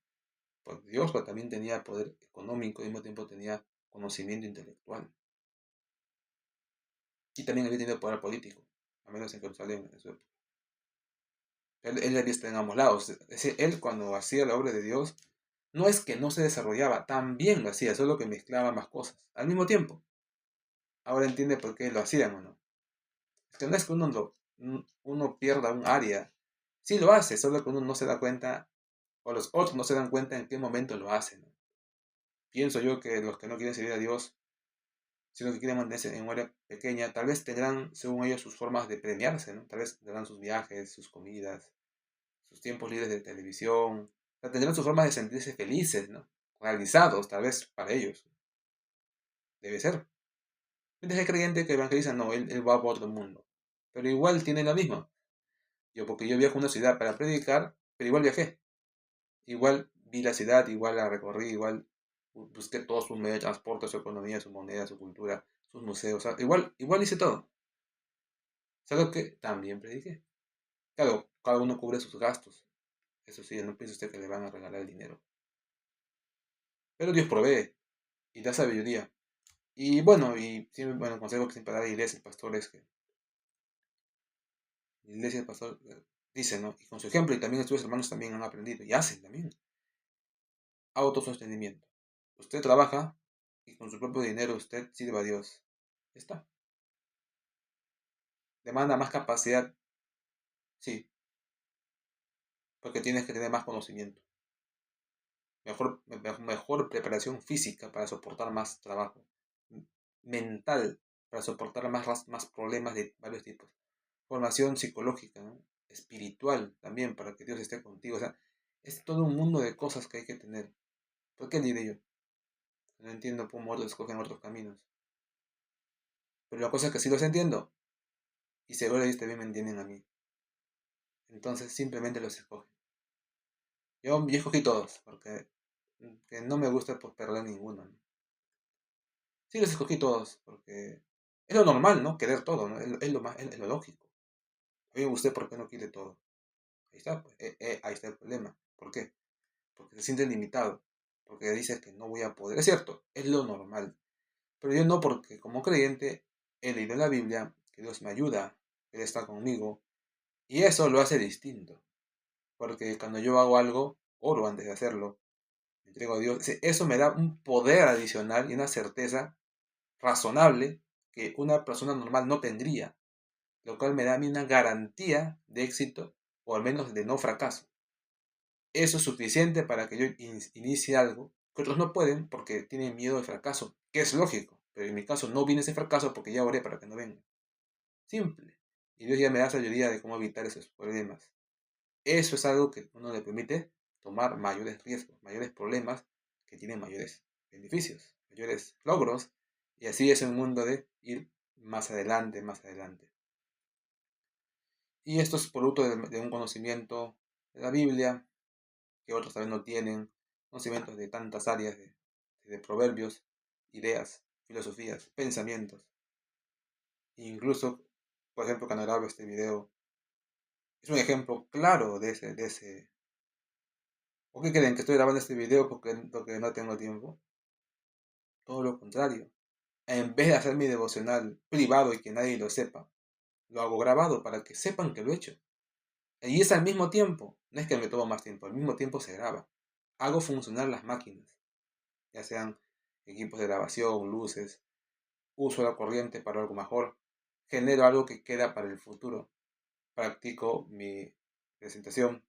por Dios, pero también tenía poder económico, al mismo tiempo tenía conocimiento intelectual. Y también había tenido poder político, a menos en Jerusalén en su época. Él había estado en ambos lados. Él cuando hacía la obra de Dios, no es que no se desarrollaba, también lo hacía, solo que mezclaba más cosas al mismo tiempo. Ahora entiende por qué lo hacían o no. Es que no es que uno pierda un área. Sí lo hace, solo que uno no se da cuenta, o los otros no se dan cuenta en qué momento lo hacen, ¿no? Pienso yo que los que no quieren servir a Dios, sino que quieren mantenerse en un área pequeña, tal vez tendrán, según ellos, sus formas de premiarse, ¿no? Tal vez tendrán sus viajes, sus comidas, sus tiempos libres de televisión, o sea, tendrán sus formas de sentirse felices, ¿no? Realizados, tal vez, para ellos. Debe ser. Mientras que creyente que evangeliza, no, él va por otro mundo. Pero igual tiene lo mismo. Porque yo viajo a una ciudad para predicar, pero igual viajé. Igual vi la ciudad, igual la recorrí, igual busqué todos sus medios de transporte, su economía, su moneda, su cultura, sus museos. O sea, igual hice todo. Solo que también prediqué. Claro, cada uno cubre sus gastos. Eso sí, no piense usted que le van a regalar el dinero. Pero Dios provee y da sabiduría. Y bueno, bueno, el consejo que siempre da la iglesia, el pastor es que la iglesia, el pastor dice, ¿no? Y con su ejemplo, y también sus hermanos también han aprendido y hacen también. Autosostenimiento. Usted trabaja y con su propio dinero usted sirve a Dios. Ya está. Demanda más capacidad, sí, porque tienes que tener más conocimiento. Mejor preparación física para soportar más trabajo. Mental para soportar más problemas de varios tipos. Formación psicológica, ¿no? Espiritual también para que Dios esté contigo. O sea, es todo un mundo de cosas que hay que tener. ¿Por qué diré yo? No entiendo cómo otros escogen otros caminos. Pero la cosa es que sí los entiendo. Y seguro ellos también me entienden a mí. Entonces simplemente los escogen. Yo escogí todos, porque que no me gusta pues, perder ninguno, ¿no? Sí, los escogí todos, porque es lo normal, ¿no? Querer todo, ¿no? Es lo lógico. Oye, ¿usted por qué no quiere todo? Ahí está, pues, ahí está el problema. ¿Por qué? Porque se siente limitado, porque dice que no voy a poder. Es cierto, es lo normal. Pero yo no, porque como creyente he leído en la Biblia que Dios me ayuda, que Él está conmigo, y eso lo hace distinto. Porque cuando yo hago algo, oro antes de hacerlo, me entrego a Dios. Eso me da un poder adicional y una certeza razonable que una persona normal no tendría, lo cual me da a mí una garantía de éxito o al menos de no fracaso. Eso es suficiente para que yo inicie algo que otros no pueden porque tienen miedo del fracaso, que es lógico, pero en mi caso no viene ese fracaso porque ya oré para que no venga. Simple. Y Dios ya me da sabiduría de cómo evitar esos problemas. Eso es algo que uno le permite tomar mayores riesgos, mayores problemas que tienen mayores beneficios, mayores logros. Y así es un mundo de ir más adelante, más adelante. Y esto es producto de un conocimiento de la Biblia, que otros también no tienen, conocimientos de tantas áreas, de proverbios, ideas, filosofías, pensamientos. Incluso, por ejemplo, cuando grabo este video, es un ejemplo claro de ese. ¿Por qué creen que estoy grabando este video porque no tengo tiempo? Todo lo contrario. En vez de hacer mi devocional privado y que nadie lo sepa, lo hago grabado para que sepan que lo he hecho. Y es al mismo tiempo, no es que me tomo más tiempo, al mismo tiempo se graba. Hago funcionar las máquinas, ya sean equipos de grabación, luces, uso la corriente para algo mejor, genero algo que queda para el futuro, practico mi presentación,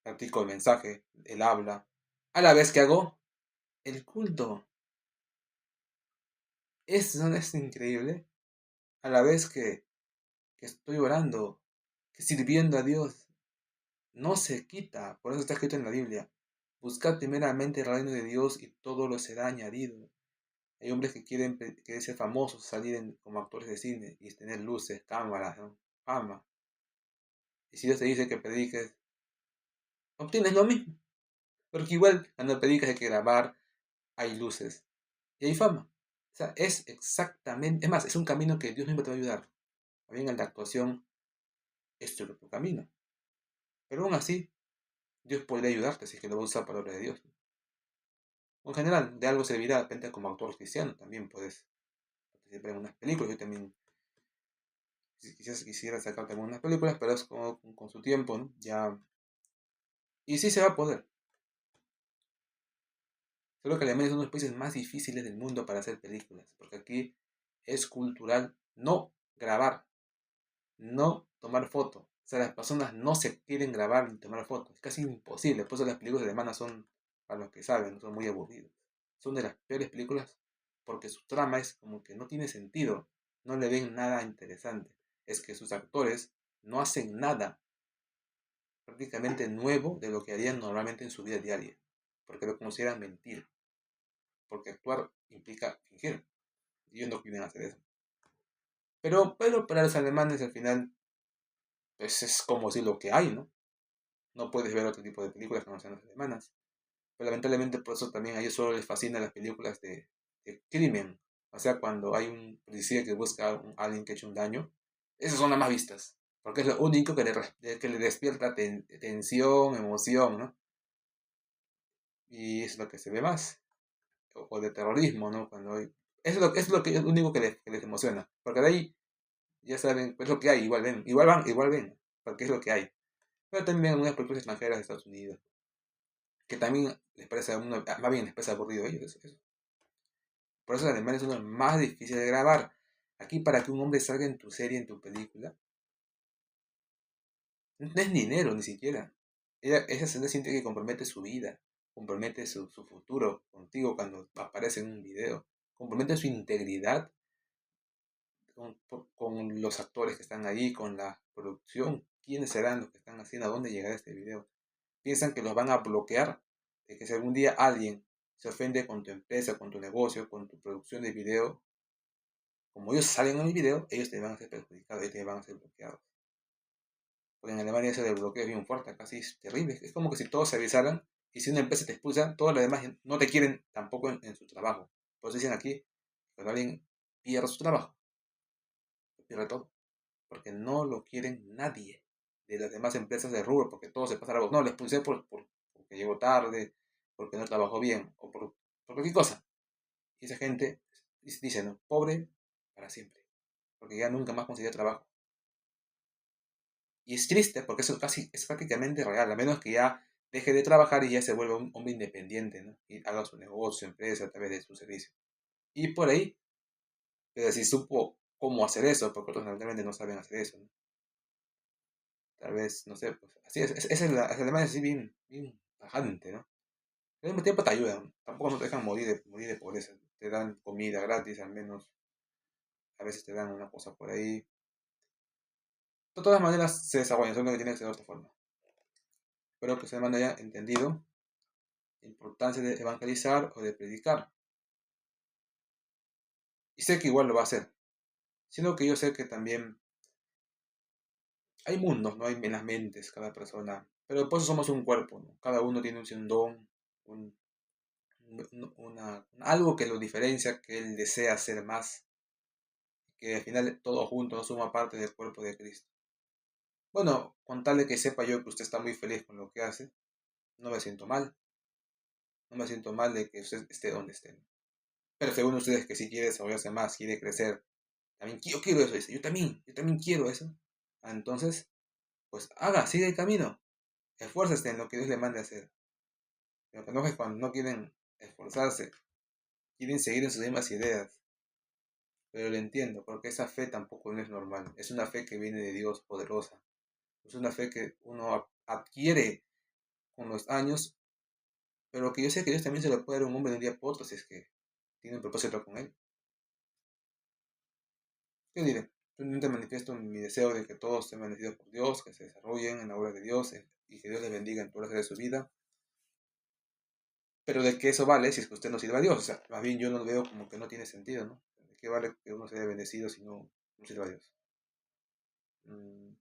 practico el mensaje, el habla, a la vez que hago el culto. Eso no es increíble. A la vez que estoy orando, que sirviendo a Dios, no se quita. Por eso está escrito en la Biblia. Buscad primeramente el reino de Dios y todo lo será añadido. Hay hombres que quieren ser famosos, salir como actores de cine y tener luces, cámaras, ¿no? Fama. Y si Dios te dice que prediques, obtienes lo mismo. Porque igual cuando predicas hay que grabar, hay luces y hay fama. O sea, es exactamente, es más, es un camino que Dios mismo te va a ayudar. También en la actuación es tu propio camino. Pero aún así, Dios podría ayudarte si es que lo va a usar para la obra de Dios. En general, de algo servirá, de repente como actor cristiano también puedes participar en unas películas. Yo también quisiera sacar también unas películas, pero es como con su tiempo, ¿no? Ya. Y sí se va a poder. Solo que Alemania es uno de los países más difíciles del mundo para hacer películas, porque aquí es cultural no grabar, no tomar fotos. O sea, las personas no se quieren grabar ni tomar fotos. Es casi imposible. Por eso las películas alemanas son, para los que saben, son muy aburridas. Son de las peores películas porque su trama es como que no tiene sentido. No le ven nada interesante. Es que sus actores no hacen nada prácticamente nuevo de lo que harían normalmente en su vida diaria. Porque lo consideran mentir. Porque actuar implica fingir. Y ellos no quieren hacer eso. Pero para los alemanes al final, pues es como si lo que hay, ¿no? No puedes ver otro tipo de películas que no sean las alemanas. Pero lamentablemente por eso también a ellos solo les fascinan las películas de crimen. O sea, cuando hay un policía que busca a alguien que ha hecho un daño, esas son las más vistas. Porque es lo único que le despierta tensión, emoción, ¿no? Y es lo que se ve más. O de terrorismo, ¿no? Cuando hay... es lo único que les emociona. Porque de ahí, ya saben, es lo que hay, igual ven. Igual ven. Porque es lo que hay. Pero también ven algunas películas extranjeras de Estados Unidos. Que también les parece a uno, más bien les parece aburrido a ellos. Eso. Por eso los alemanes son los más difíciles de grabar. Aquí para que un hombre salga en tu serie, en tu película, no es dinero ni siquiera. Esa escena siente que compromete su vida, compromete su futuro contigo cuando aparece en un video, compromete su integridad con los actores que están ahí, con la producción, quiénes serán los que están haciendo, a dónde llegará este video. Piensan que los van a bloquear, de que si algún día alguien se ofende con tu empresa, con tu negocio, con tu producción de video, como ellos salen en el video, ellos te van a ser perjudicados, ellos te van a ser bloqueados. Porque en Alemania eso del bloqueo es bien fuerte, casi es terrible. Es como que si todos se avisaran y si una empresa te expulsa, todos los demás no te quieren tampoco en su trabajo. Por eso dicen aquí, cuando alguien pierde su trabajo, pierde todo. Porque no lo quieren nadie de las demás empresas de rubro, porque todo se pasa a la voz. No, le expulsé porque llegó tarde, porque no trabajó bien, o por cualquier cosa. Y esa gente dice, no, pobre para siempre, porque ya nunca más conseguirá trabajo. Y es triste porque eso casi es prácticamente real, a menos que ya deje de trabajar y ya se vuelva un hombre independiente, ¿no? Y haga su negocio, empresa a través de su servicio. Y por ahí, pero si supo cómo hacer eso, porque otros lamentablemente no saben hacer eso, ¿no? Tal vez, no sé, pues así es Alemania es así bien, bien tajante, ¿no? Pero al mismo tiempo te ayudan, tampoco no te dejan morir de pobreza, te dan comida gratis al menos, a veces te dan una cosa por ahí. De todas maneras se desarrollan, solo que tiene que ser de otra forma. Espero que ustedes haya entendido la importancia de evangelizar o de predicar. Y sé que igual lo va a hacer, sino que yo sé que también hay mundos, ¿no? Hay en las mentes cada persona, pero por eso somos un cuerpo, ¿no? Cada uno tiene un don, un, algo que lo diferencia, que él desea ser más, que al final todo junto no suma parte del cuerpo de Cristo. Bueno, con tal de que sepa yo que usted está muy feliz con lo que hace, no me siento mal, no me siento mal de que usted esté donde esté. Pero según ustedes que si quiere desarrollarse más, quiere crecer, también yo quiero eso, dice, yo también quiero eso. Entonces, pues haga, sigue el camino, esfuércese en lo que Dios le mande a hacer. Lo que no es cuando no quieren esforzarse, quieren seguir en sus mismas ideas. Pero lo entiendo, porque esa fe tampoco no es normal. Es una fe que viene de Dios poderosa. Es una fe que uno adquiere con los años, pero que yo sé que Dios también se lo puede dar a un hombre de un día por otro si es que tiene un propósito con él. ¿Qué diré? Simplemente manifiesto mi deseo de que todos estén bendecidos por Dios, que se desarrollen en la obra de Dios y que Dios les bendiga en todas las áreas de su vida. Pero de que eso vale si es que usted no sirve a Dios. O sea, más bien yo no lo veo como que no tiene sentido, ¿no? ¿De qué vale que uno sea bendecido si no sirve a Dios?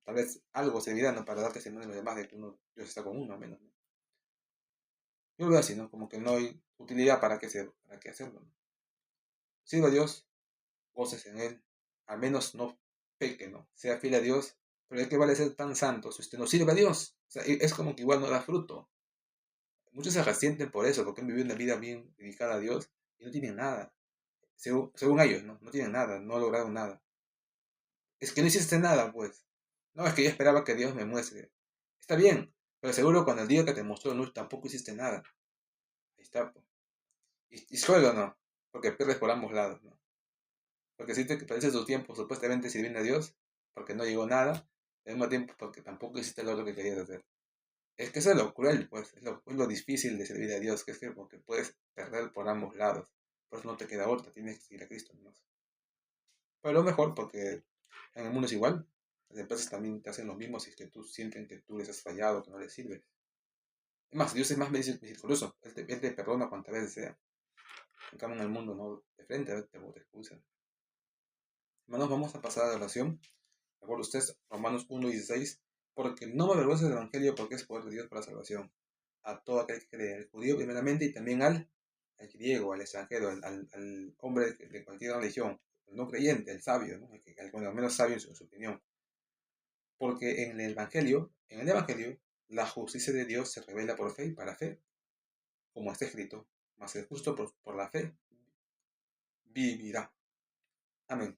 Tal vez algo servirá, ¿no? Para dar testimonio a los demás de que Dios está con uno, al menos, ¿no? Yo lo veo así, ¿no? Como que no hay utilidad para qué hacerlo, ¿no? Sirva a Dios, goces en Él, al menos no peque, ¿no? Sea fiel a Dios, pero ¿de qué vale ser tan santo si usted no sirve a Dios? O sea, es como que igual no da fruto. Muchos se resienten por eso, porque han vivido una vida bien dedicada a Dios y no tienen nada. Según ellos, ¿no? No tienen nada, no lograron nada. Es que no hiciste nada, pues. No, es que yo esperaba que Dios me muestre. Está bien, pero seguro cuando el día que te mostró no, tampoco hiciste nada. Ahí está, pues. Y suelo no, porque pierdes por ambos lados, ¿no? Porque si te pierdes tu tiempo supuestamente sirviendo a Dios, porque no llegó nada, al mismo tiempo porque tampoco hiciste lo que querías hacer. Es que eso es lo cruel, pues, es lo difícil de servir a Dios, que es que porque puedes perder por ambos lados. Por eso no te queda otra, tienes que seguir a Cristo nomás. Pero lo mejor, porque en el mundo es igual. Las empresas también te hacen lo mismo si es que tú sienten que tú les has fallado, que no les sirves. Es más, Dios es más misericordioso. Él te perdona cuantas veces sea. En cambio, en el mundo no, de frente te expulsan. Hermanos, vamos a pasar a la oración. Recuerda usted, Romanos 1:16. Porque no me avergüenza del Evangelio, porque es poder de Dios para la salvación. A todo aquel que cree, al judío primeramente y también al griego, al extranjero, al hombre de cualquier religión, el no creyente, el sabio, ¿no? Al menos sabio en su opinión. Porque en el Evangelio, la justicia de Dios se revela por fe y para fe, como está escrito, mas el justo por la fe vivirá. Amén.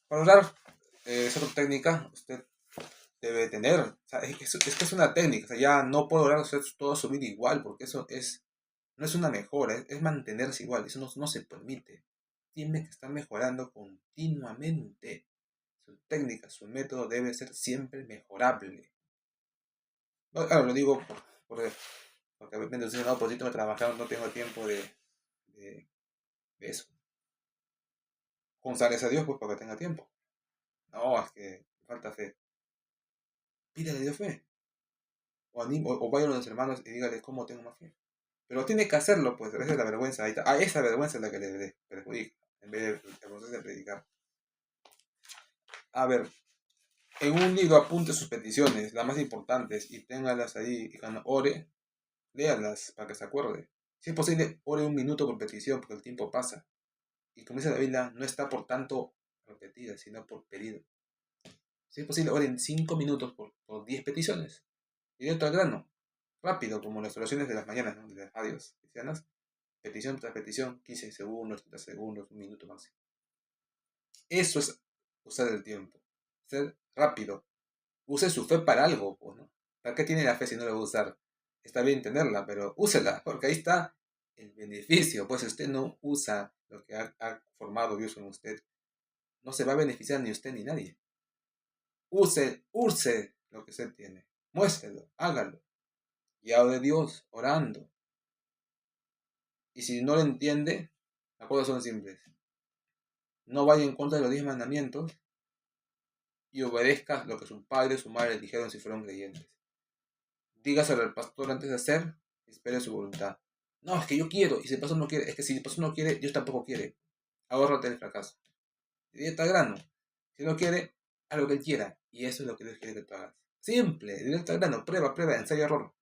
Para orar, es otra técnica, usted debe tener, o sea, es que es una técnica, o sea, ya no puedo orar usted toda su vida igual, porque eso no es una mejora, es mantenerse igual, eso no se permite. Tiene que estar mejorando continuamente. Su técnica, su método debe ser siempre mejorable. No, claro, lo digo porque me dicen, no, pues si tengo que trabajar, no tengo tiempo de, de eso. Consagrarse a Dios, pues, porque tenga tiempo. No, es que me falta fe. Pídale a Dios fe. O vaya a los hermanos y dígale cómo tengo más fe. Pero tiene que hacerlo, pues, esa es la vergüenza. Ahí está. Esa vergüenza es la que le perjudica, en vez de el proceso de predicar. A ver, en un libro apunte sus peticiones, las más importantes, y téngalas ahí, y cuando ore, léalas para que se acuerde. Si es posible, ore 1 minuto por petición, porque el tiempo pasa. Y como dice la Biblia, no está por tanto repetida, sino por pedido. Si es posible, oren 5 minutos por 10 peticiones. Directo al grano, rápido, como las oraciones de las mañanas, ¿no? De las radios cristianas. Petición tras petición, 15 segundos, 30 segundos, 1 minuto máximo. Eso es usar el tiempo. Ser rápido. Use su fe para algo, pues, ¿no? ¿Para qué tiene la fe si no la va a usar? Está bien tenerla, pero úsela, porque ahí está el beneficio. Pues si usted no usa lo que ha formado Dios en usted, no se va a beneficiar ni usted ni nadie. Use lo que usted tiene. Muéstrelo, hágalo. Y hable de Dios, orando. Y si no lo entiende, las cosas son simples. No vaya en contra de los 10 mandamientos y obedezca lo que su padre y su madre dijeron si fueron creyentes. dígaselo al pastor antes de hacer, espere su voluntad. No, es que yo quiero, y si el pastor no quiere, es que si el pastor no quiere, Dios tampoco quiere. Ahórrate el fracaso. Directo al grano. Si no quiere, haz lo que él quiera. Y eso es lo que Dios quiere que tú hagas. Simple, directo al grano, prueba, prueba, ensayo, error.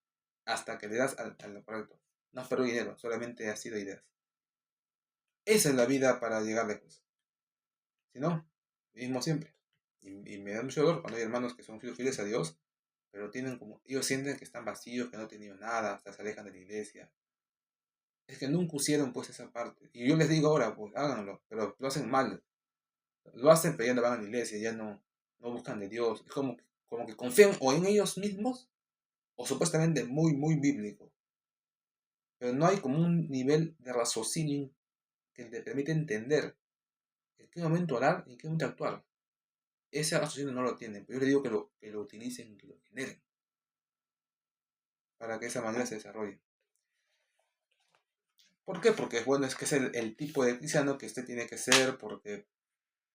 Hasta que le das al lo correcto. No has perdido dinero, solamente has sido ideas. Esa es la vida para llegar lejos. Si no, mismo siempre. Y me da mucho dolor cuando hay hermanos que son fieles a Dios, pero tienen como, ellos sienten que están vacíos, que no han tenido nada, hasta se alejan de la iglesia. Es que nunca hicieron pues esa parte. Y yo les digo ahora, pues háganlo, pero lo hacen mal. Lo hacen, pero ya no van a la iglesia, ya no buscan de Dios. Es como que confían o en ellos mismos, o supuestamente muy, muy bíblico. Pero no hay como un nivel de raciocinio que te permite entender en qué momento orar y en qué momento actuar. Ese raciocinio no lo tienen, pero yo les digo que lo utilicen, que lo generen, para que de esa manera se desarrolle. ¿Por qué? Porque bueno, es que es el tipo de cristiano que usted tiene que ser, porque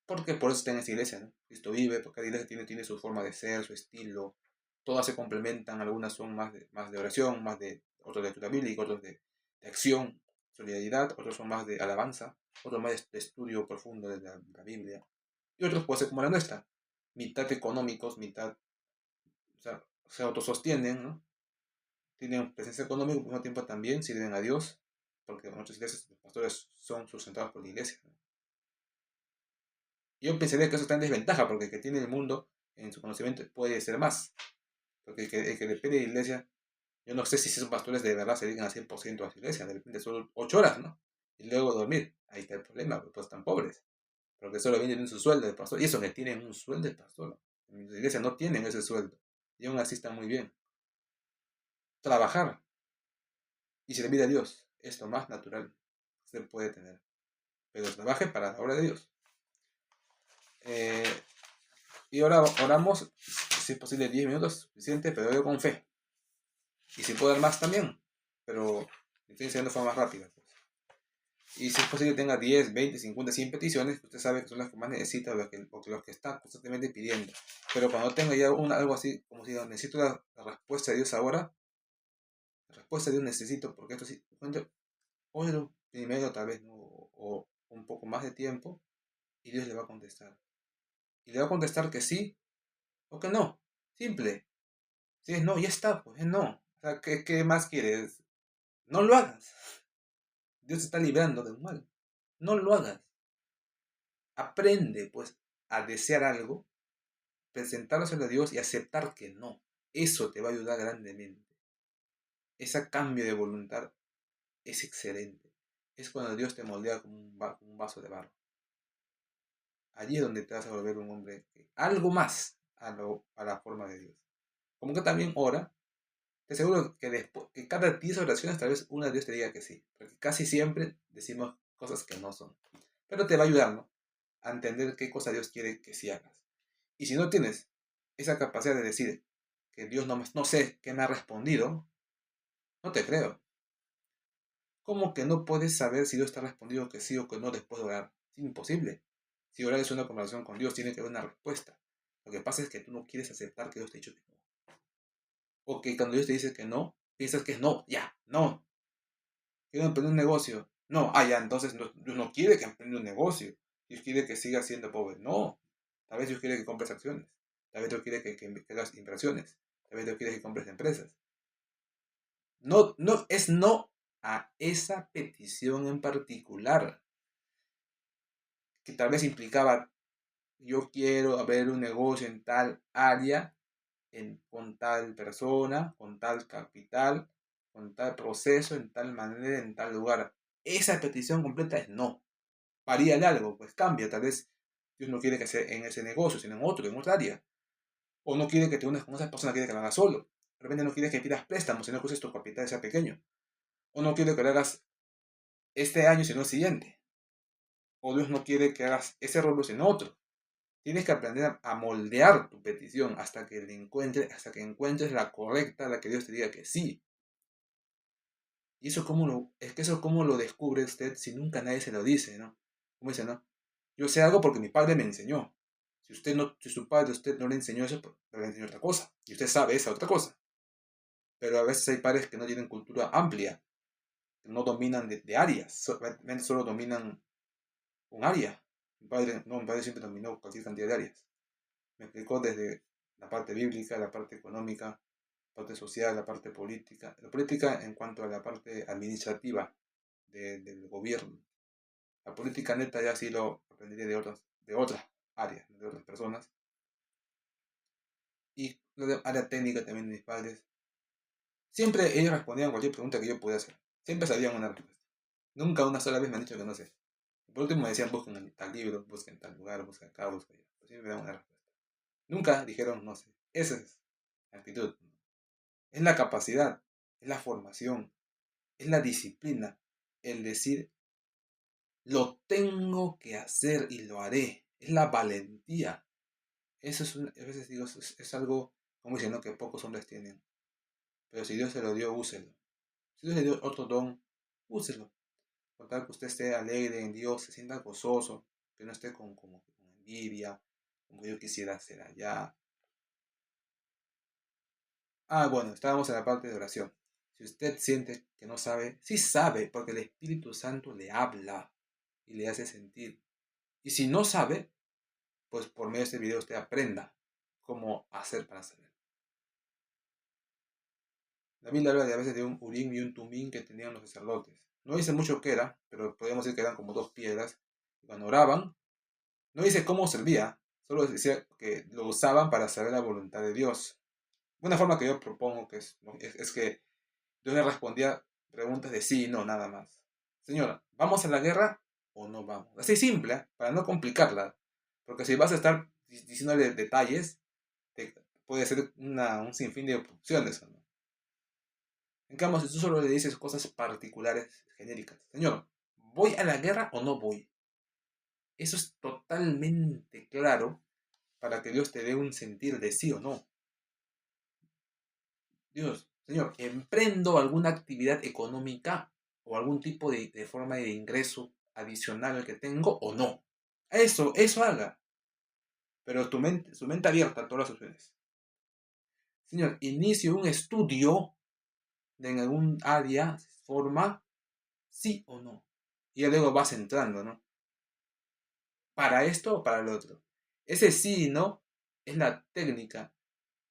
por eso está en esa iglesia, ¿no? Cristo vive, porque cada iglesia tiene su forma de ser, su estilo, todas se complementan, algunas son más de oración, otros de lectura bíblica, otros de acción, solidaridad, otros son más de alabanza, otros más de estudio profundo de la Biblia, y otros puede ser como la nuestra, mitad económicos, mitad, o sea, se autosostienen, ¿no? Tienen presencia económica, al mismo tiempo también sirven a Dios, porque en muchas iglesias los pastores son sustentados por la iglesia, ¿no? Yo pensaría que eso está en desventaja, porque el que tiene el mundo en su conocimiento puede ser más. Porque el que depende de la iglesia, yo no sé si esos pastores de verdad se dedican al 100% a su iglesia, de repente solo 8 horas, ¿no? Y luego dormir. Ahí está el problema, porque pues están pobres. Porque solo vienen su sueldo de pastor. Y eso que tienen un sueldo de pastor. En la iglesia no tienen ese sueldo. Y aún así están muy bien. Trabajar y servir a Dios es lo más natural que se puede tener. Pero trabaje para la obra de Dios. Eh, y ahora oramos, si es posible, 10 minutos, suficiente, pero yo con fe. Y si puedo dar más también, pero estoy enseñando de forma más rápida. Pues. Y si es posible tenga 10, 20, 50, 100 peticiones, usted sabe que son las que más necesita o los que está constantemente pidiendo. Pero cuando tenga ya algo así, como si necesito la respuesta de Dios ahora, la respuesta de Dios necesito, porque esto sí, hoy primero tal vez, ¿no? O un poco más de tiempo, y Dios le va a contestar. Y le va a contestar que sí o que no. Simple. Si es no, ya está, pues es no. O sea, ¿qué más quieres? No lo hagas. Dios te está librando del mal. No lo hagas. Aprende, pues, a desear algo, presentárselo a Dios y aceptar que no. Eso te va a ayudar grandemente. Ese cambio de voluntad es excelente. Es cuando Dios te moldea como un vaso de barro. Allí es donde te vas a volver un hombre algo más a la forma de Dios. Como que también ora. Te aseguro que después, que cada 10 oraciones tal vez una de Dios te diga que sí. Porque casi siempre decimos cosas que no son. Pero te va a ayudar, ¿no? A entender qué cosa Dios quiere que sí hagas. Y si no tienes esa capacidad de decir que Dios no sé qué me ha respondido, no te creo. ¿Cómo que no puedes saber si Dios te ha respondido que sí o que no después de orar? Es imposible. Si orar es una conversación con Dios, tiene que haber una respuesta. Lo que pasa es que tú no quieres aceptar que Dios te ha dicho que no. O que cuando Dios te dice que no, piensas que es no, ya, no. Quiero emprender un negocio. No, ya, entonces Dios no quiere que emprenda un negocio. Dios quiere que sigas siendo pobre. No. Tal vez Dios quiere que compres acciones. Tal vez Dios quiere que hagas inversiones. Tal vez Dios quiere que compres empresas. No, no, es no a esa petición en particular. Que tal vez implicaba, yo quiero abrir un negocio en tal área, con tal persona, con tal capital, con tal proceso, en tal manera, en tal lugar. Esa petición completa es no. Varíale algo, pues cambia. Tal vez Dios no quiere que sea en ese negocio, sino en otra área. O no quiere que te unas con esa persona, quiere que lo hagas solo. De repente no quiere que pidas préstamos, sino que uses tu capital sea pequeño. O no quiere que lo hagas este año, sino el siguiente. O Dios no quiere que hagas ese rol, sino otro. Tienes que aprender a moldear tu petición hasta que encuentres la correcta, la que Dios te diga que sí. Y eso cómo lo descubre usted si nunca nadie se lo dice, ¿no? Como dice, ¿no? Yo sé algo porque mi padre me enseñó. Si su padre usted no le enseñó eso, pues le enseñó otra cosa. Y usted sabe esa otra cosa. Pero a veces hay padres que no tienen cultura amplia, que no dominan de áreas, solo dominan un área. Mi padre siempre dominó cualquier cantidad de áreas. Me explicó desde la parte bíblica, la parte económica, la parte social, la parte política. La política en cuanto a la parte administrativa del gobierno. La política neta ya sí lo aprendí de otras áreas, de otras personas. Y la área técnica también de mis padres. Siempre ellos respondían a cualquier pregunta que yo pudiera hacer. Siempre sabían una respuesta. Nunca una sola vez me han dicho que no sé. Por último me decían, busquen en tal libro, busquen en tal lugar, busquen acá, busquen allá. Pero siempre me dan una respuesta. Nunca dijeron no sé. Esa es la actitud. Es la capacidad, es la formación, es la disciplina. El decir, lo tengo que hacer y lo haré. Es la valentía. Eso a veces digo, es algo, como dicen, ¿no? Que pocos hombres tienen. Pero si Dios se lo dio, úselo. Si Dios le dio otro don, úselo. Con tal que usted esté alegre en Dios, se sienta gozoso, que no esté con envidia, como yo quisiera hacer allá. Bueno, estábamos en la parte de oración. Si usted siente que no sabe, sí sabe, porque el Espíritu Santo le habla y le hace sentir. Y si no sabe, pues por medio de este video usted aprenda cómo hacer para saber. La Biblia habla de a veces de un Urim y un Tumim que tenían los sacerdotes. No dice mucho qué era, pero podemos decir que eran como dos piedras. Cuando oraban, no dice cómo servía, solo decía que lo usaban para saber la voluntad de Dios. Una forma que yo propongo que es que Dios le respondía preguntas de sí y no, nada más. Señora, ¿vamos a la guerra o no vamos? Así simple, ¿eh? Para no complicarla. Porque si vas a estar diciéndole detalles, puede ser un sinfín de opciones, ¿no? En cambio, si tú solo le dices cosas particulares, genéricas. Señor, ¿voy a la guerra o no voy? Eso es totalmente claro para que Dios te dé un sentir de sí o no. Dios, Señor, ¿emprendo alguna actividad económica o algún tipo de forma de ingreso adicional al que tengo o no? Eso haga. Pero su mente abierta a todas las opciones. Señor, inicio un estudio en algún área, forma, sí o no. Y ya luego vas entrando, ¿no? ¿Para esto o para el otro? Ese sí y no es la técnica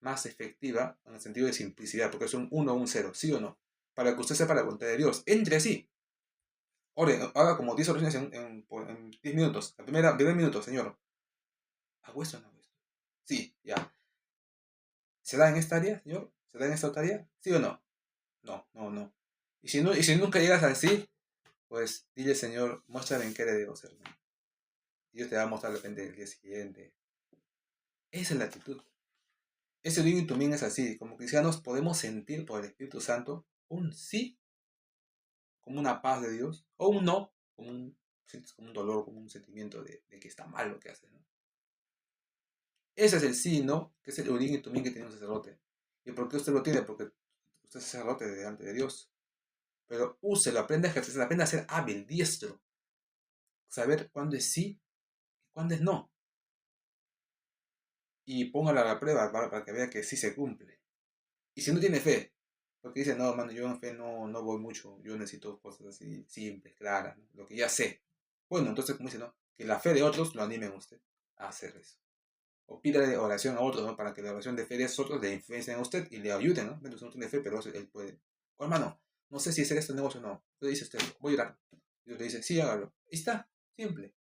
más efectiva en el sentido de simplicidad, porque es un 1 o un 0, sí o no. Para que usted sepa la voluntad de Dios. Entre sí. Ore, haga como 10 oraciones en 10 minutos. La primera, 10 minutos, Señor. ¿Hago esto o no hago esto? Sí, ya. ¿Se da en esta área, Señor? ¿Se da en esta otra área? ¿Sí o no? No, no, no. Y si, no, y si nunca llegas al sí, pues dile, Señor, muéstrame en qué le debo servir. Y Dios te va a mostrar de repente el día siguiente. Esa es la actitud. Ese libro también es así. Como cristianos podemos sentir por el Espíritu Santo un sí, como una paz de Dios, o un no, como un dolor, como un sentimiento de que está mal lo que hace, ¿no? Ese es el sí, ¿no? Que es el Urim y Tumim que tiene un sacerdote. ¿Y por qué usted lo tiene? Porque usted es sacerdote delante de Dios. Pero úselo, aprenda a ejercer, aprenda a ser hábil, diestro. Saber cuándo es sí y cuándo es no. Y póngalo a la prueba para que vea que sí se cumple. Y si no tiene fe, porque dice, no, hermano, yo en fe no voy mucho, yo necesito cosas así simples, claras, ¿no? Lo que ya sé. Bueno, entonces, como dice, ¿no? Que la fe de otros lo animen a usted a hacer eso. O pídale oración a otros, ¿no? Para que la oración de fe de esos otros le influencien a usted y le ayuden, ¿no? Entonces no tiene fe, pero él puede. O hermano, no sé si hacer este negocio o no. Entonces dice usted, voy a orar. Y Dios le dice, sí, hágalo. Y está, simple.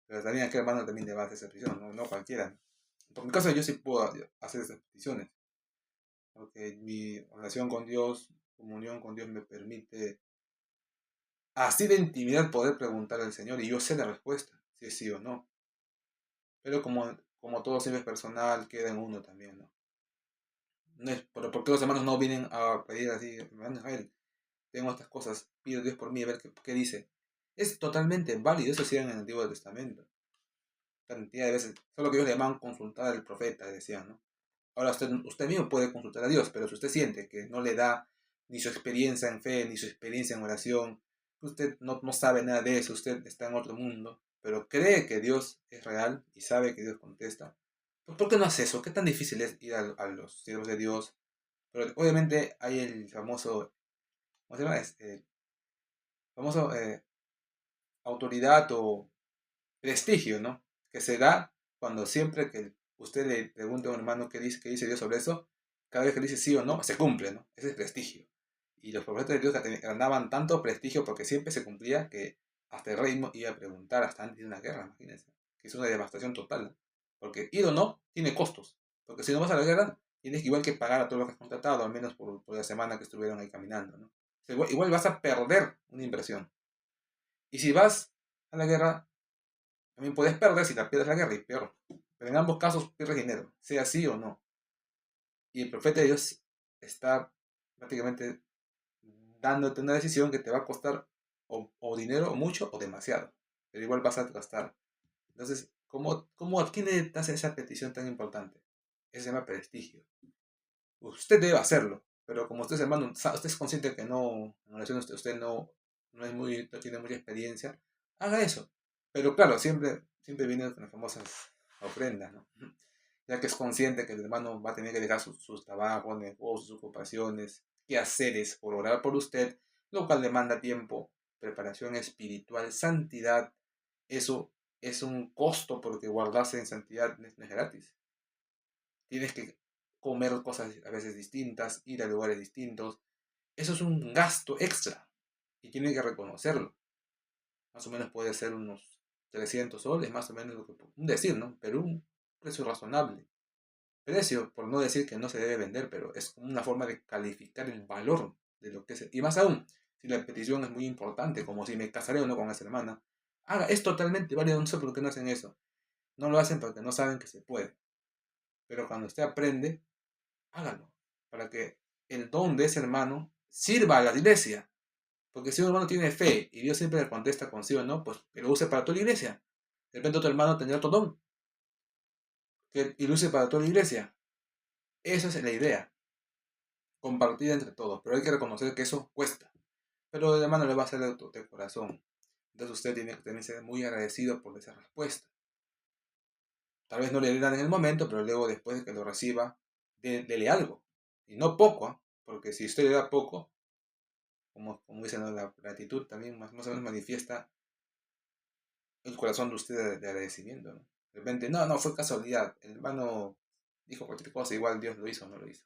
Pero también aquel hermano también le va a hacer esa petición, ¿no? No cualquiera, ¿no? Por mi caso, yo sí puedo hacer esas peticiones. Porque mi relación con Dios, comunión con Dios me permite así de intimidad poder preguntar al Señor y yo sé la respuesta, si es sí o no. Pero como todo siempre es personal, queda en uno también, ¿no? No es, pero ¿por qué los hermanos no vienen a pedir así, hermano Israel, tengo estas cosas, pido a Dios por mí, a ver qué dice? Es totalmente válido, eso sí en el Antiguo Testamento. Cantidad de veces, solo que ellos le llaman consultar al profeta, decían, ¿no? Ahora usted mismo puede consultar a Dios, pero si usted siente que no le da ni su experiencia en fe, ni su experiencia en oración, usted no sabe nada de eso, usted está en otro mundo, pero cree que Dios es real y sabe que Dios contesta, pues ¿por qué no hace eso? ¿Qué tan difícil es ir a los siervos de Dios Pero obviamente hay el famoso, ¿cómo se llama? Famoso autoridad o prestigio, ¿no? Que se da cuando siempre que usted le pregunta a un hermano qué dice Dios sobre eso, cada vez que dice sí o no, se cumple, ¿no? Ese es prestigio. Y los profetas de Dios ganaban tanto prestigio porque siempre se cumplía que hasta el rey iba a preguntar hasta antes de una guerra, imagínense. Que es una devastación total, ¿no? Porque ir o no tiene costos. Porque si no vas a la guerra, tienes igual que pagar a todo lo que has contratado, al menos por la semana que estuvieron ahí caminando, ¿no? O sea, igual vas a perder una inversión. Y si vas a la guerra, también puedes perder si la pierdes la guerra y peor. Pero en ambos casos pierdes dinero, sea sí o no. Y el profeta de Dios está prácticamente dándote una decisión que te va a costar o dinero, o mucho, o demasiado. Pero igual vas a gastar. Entonces, ¿a quién le das esa petición tan importante? Eso se llama prestigio. Usted debe hacerlo, pero como usted es hermano, usted es consciente que no, en relación a usted no tiene mucha experiencia, haga eso. Pero claro, siempre viene con las famosas ofrendas, ¿no? Ya que es consciente que el hermano va a tener que dejar sus trabajos, negocios, sus ocupaciones, quehaceres por orar por usted, lo cual demanda tiempo, preparación espiritual, santidad. Eso es un costo porque guardarse en santidad no es gratis. Tienes que comer cosas a veces distintas, ir a lugares distintos. Eso es un gasto extra y tiene que reconocerlo. Más o menos puede ser unos 300 soles, más o menos un decir, ¿no? Pero un precio razonable. Precio, por no decir que no se debe vender, pero es una forma de calificar el valor de lo que es. Y más aún, si la petición es muy importante, como si me casaré o no con esa hermana, haga, es totalmente válido, no sé por qué no hacen eso. No lo hacen porque no saben que se puede. Pero cuando usted aprende, hágalo, para que el don de ese hermano sirva a la iglesia. Porque si un hermano tiene fe y Dios siempre le contesta con sí o no, pues que lo use para toda la iglesia. De repente otro hermano tendrá otro don y lo use para toda la iglesia. Esa es la idea, compartida entre todos. Pero hay que reconocer que eso cuesta. Pero el hermano le va a hacer de corazón. Entonces usted tiene que también ser muy agradecido por esa respuesta. Tal vez no le dé nada en el momento, pero luego después de que lo reciba, dele algo. Y no poco, ¿eh? Porque si usted le da poco, como dicen, ¿no? La gratitud también más o menos manifiesta el corazón de usted de agradecimiento, ¿no? De repente, no, fue casualidad. El hermano dijo cualquier cosa, igual Dios lo hizo o no lo hizo.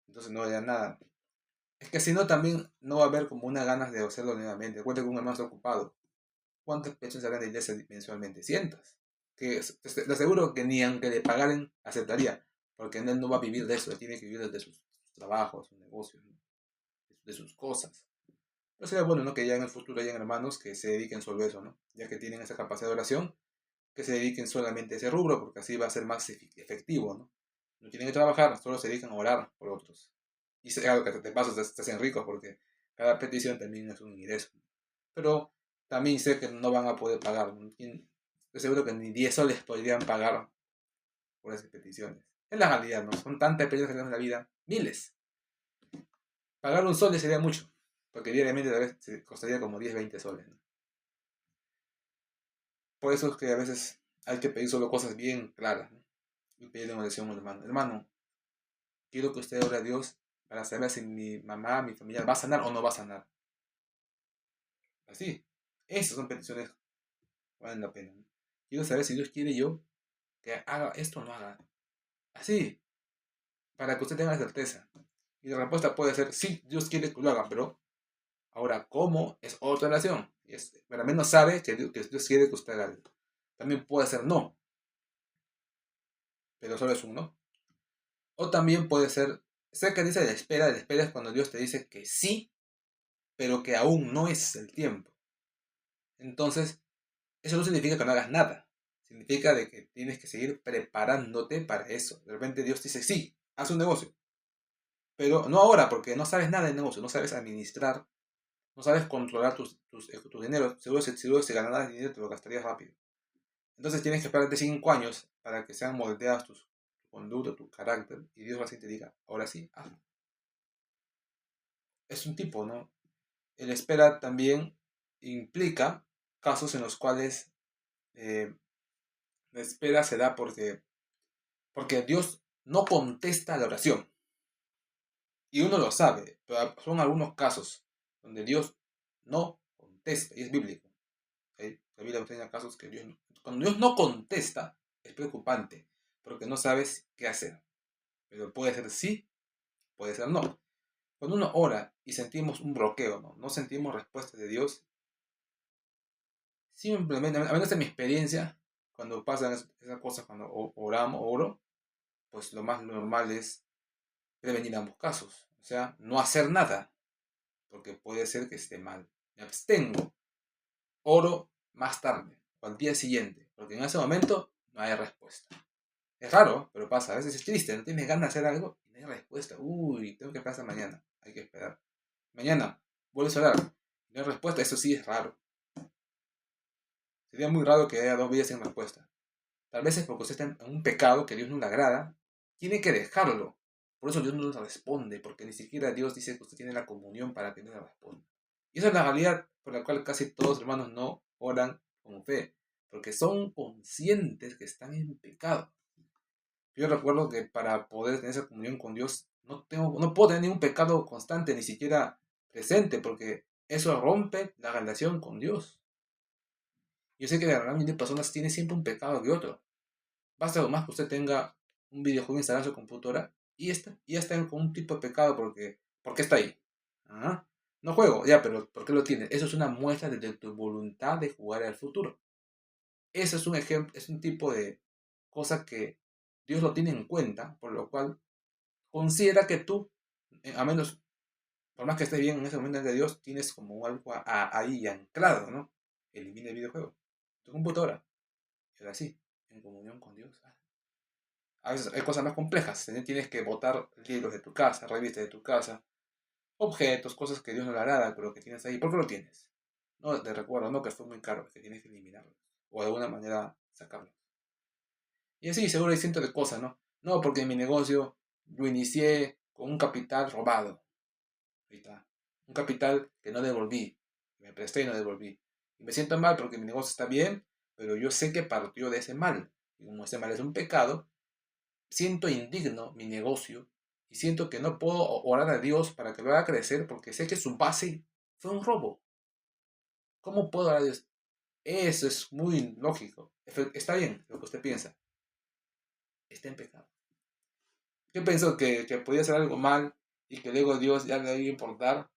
Entonces no le da nada. Es que si no, también no va a haber como una ganas de hacerlo nuevamente. Recuerda que un hermano está ocupado. ¿Cuántas personas harán de iglesia mensualmente? Cientos. Que le aseguro que ni aunque le pagaran, aceptaría. Porque él no va a vivir de eso. Él tiene que vivir de sus trabajos, sus negocios, ¿no? De sus cosas. Pero sería bueno, ¿no? Que ya en el futuro hayan hermanos que se dediquen solo a eso, ¿no? Ya que tienen esa capacidad de oración, que se dediquen solamente a ese rubro, porque así va a ser más efectivo, ¿no? No tienen que trabajar, solo se dedican a orar por otros. Y algo que te pasa, te hacen ricos, porque cada petición también es un ingreso. Pero también sé que no van a poder pagar. Estoy seguro que ni 10 soles podrían pagar por esas peticiones. Es la realidad, ¿no? Son tantas peticiones que tenemos en la vida, miles. Pagar un sol sería mucho, porque diariamente tal vez se costaría como 10 20 soles, ¿no? Por eso es que a veces hay que pedir solo cosas bien claras, ¿no? Y pedirle una oración a un hermano. Hermano, quiero que usted ore a Dios para saber si mi mamá, mi familia va a sanar o no va a sanar. Así. Esas son peticiones que valen la pena, ¿no? Quiero saber si Dios quiere yo que haga esto o no haga. Así, para que usted tenga la certeza. Y la respuesta puede ser, sí, Dios quiere que lo haga, pero ahora, ¿cómo? Es otra relación. Pero al menos sabe que Dios quiere que usted haga algo. También puede ser no, pero solo es un no. O también puede ser, sé que dice la espera es cuando Dios te dice que sí, pero que aún no es el tiempo. Entonces, eso no significa que no hagas nada. Significa de que tienes que seguir preparándote para eso. De repente Dios te dice, sí, haz un negocio. Pero no ahora, porque no sabes nada de negocio, no sabes administrar, no sabes controlar tu dinero. Seguro si ganaras dinero te lo gastarías rápido. Entonces tienes que esperarte 5 años para que sean moldeadas tu conducta, tu carácter, y Dios así te diga, ahora sí, hazlo. Es un tipo, ¿no? El espera también implica casos en los cuales eh, la espera se da porque Dios no contesta la oración. Y uno lo sabe, pero son algunos casos donde Dios no contesta, y es bíblico. ¿Sí? La Biblia enseña casos que cuando Dios no contesta, es preocupante, porque no sabes qué hacer. Pero puede ser sí, puede ser no. Cuando uno ora y sentimos un bloqueo, no sentimos respuesta de Dios, simplemente, a menos en mi experiencia, cuando pasan esas cosas, cuando oro, pues lo más normal es prevenir ambos casos. O sea, no hacer nada, porque puede ser que esté mal. Me abstengo, oro más tarde, o al día siguiente, porque en ese momento no hay respuesta. Es raro, pero pasa. A veces es triste, no tienes ganas de hacer algo y no hay respuesta. Uy, tengo que esperar hasta mañana. Hay que esperar. Mañana, vuelves a orar. No hay respuesta, eso sí es raro. Sería muy raro que haya 2 días sin respuesta. Tal vez es porque usted está en un pecado que a Dios no le agrada. Tiene que dejarlo. Por eso Dios no le responde, porque ni siquiera Dios dice que usted tiene la comunión para que no le responda. Y esa es la realidad por la cual casi todos los hermanos no oran con fe, porque son conscientes que están en pecado. Yo recuerdo que para poder tener esa comunión con Dios no puedo tener ningún pecado constante, ni siquiera presente, porque eso rompe la relación con Dios. Yo sé que la gran mayoría de personas tiene siempre un pecado que otro. Basta más que usted tenga un videojuego instalado en su computadora y ya está con un tipo de pecado porque está ahí. ¿Ah? No juego, ya, pero ¿por qué lo tiene? Eso es una muestra de tu voluntad de jugar al futuro. Eso es un ejemplo, es un tipo de cosa que Dios lo tiene en cuenta, por lo cual considera que tú, a menos, por más que estés bien en ese momento de Dios, tienes como algo ahí anclado, ¿no? Elimina el videojuego. Tu computadora, y ahora sí, en comunión con Dios. A veces hay cosas más complejas. Tienes que botar libros de tu casa, revistas de tu casa, objetos, cosas que Dios no le agrada, pero que tienes ahí. ¿Por qué lo tienes? No te recuerdo, no que fue muy caro, que tienes que eliminarlo. O de alguna manera sacarlo. Y así, seguro hay cientos de cosas, ¿no? No, porque mi negocio lo inicié con un capital robado. Ahí está. Un capital que no devolví. Me presté y no devolví. Y me siento mal porque mi negocio está bien, pero yo sé que partió de ese mal. Y como ese mal es un pecado, siento indigno mi negocio y siento que no puedo orar a Dios para que lo haga crecer porque sé que su base fue un robo. ¿Cómo puedo orar a Dios? Eso es muy lógico. Está bien lo que usted piensa. Está en pecado. Yo pienso que podía hacer algo mal y que luego Dios ya le iba a importar.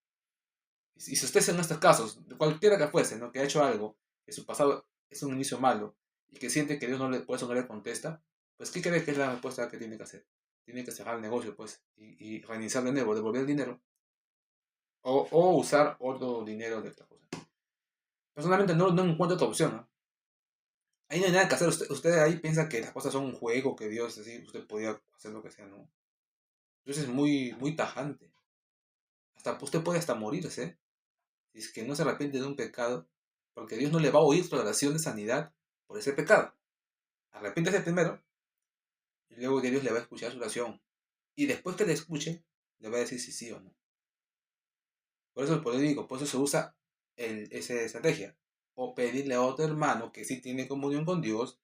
Y si usted es en estos casos, cualquiera que fuese, ¿no? Que ha hecho algo, que su pasado es un inicio malo y que siente que Dios no le, por eso no le contesta, pues ¿qué cree que es la respuesta que tiene que hacer? Tiene que cerrar el negocio, pues, y reiniciar de nuevo, devolver el dinero o usar otro dinero de otra cosa. Personalmente no encuentro otra opción, ¿no? Ahí no hay nada que hacer. Usted ahí piensa que las cosas son un juego, que Dios, así, usted podía hacer lo que sea, ¿no? Entonces es muy tajante. Hasta usted puede hasta morirse, si es que no se arrepiente de un pecado, porque Dios no le va a oír su oración de sanidad por ese pecado. Arrepiéntese primero y luego que Dios le va a escuchar su oración. Y después que le escuche, le va a decir si sí o no. Por eso digo, por eso se usa esa estrategia. O pedirle a otro hermano que sí tiene comunión con Dios,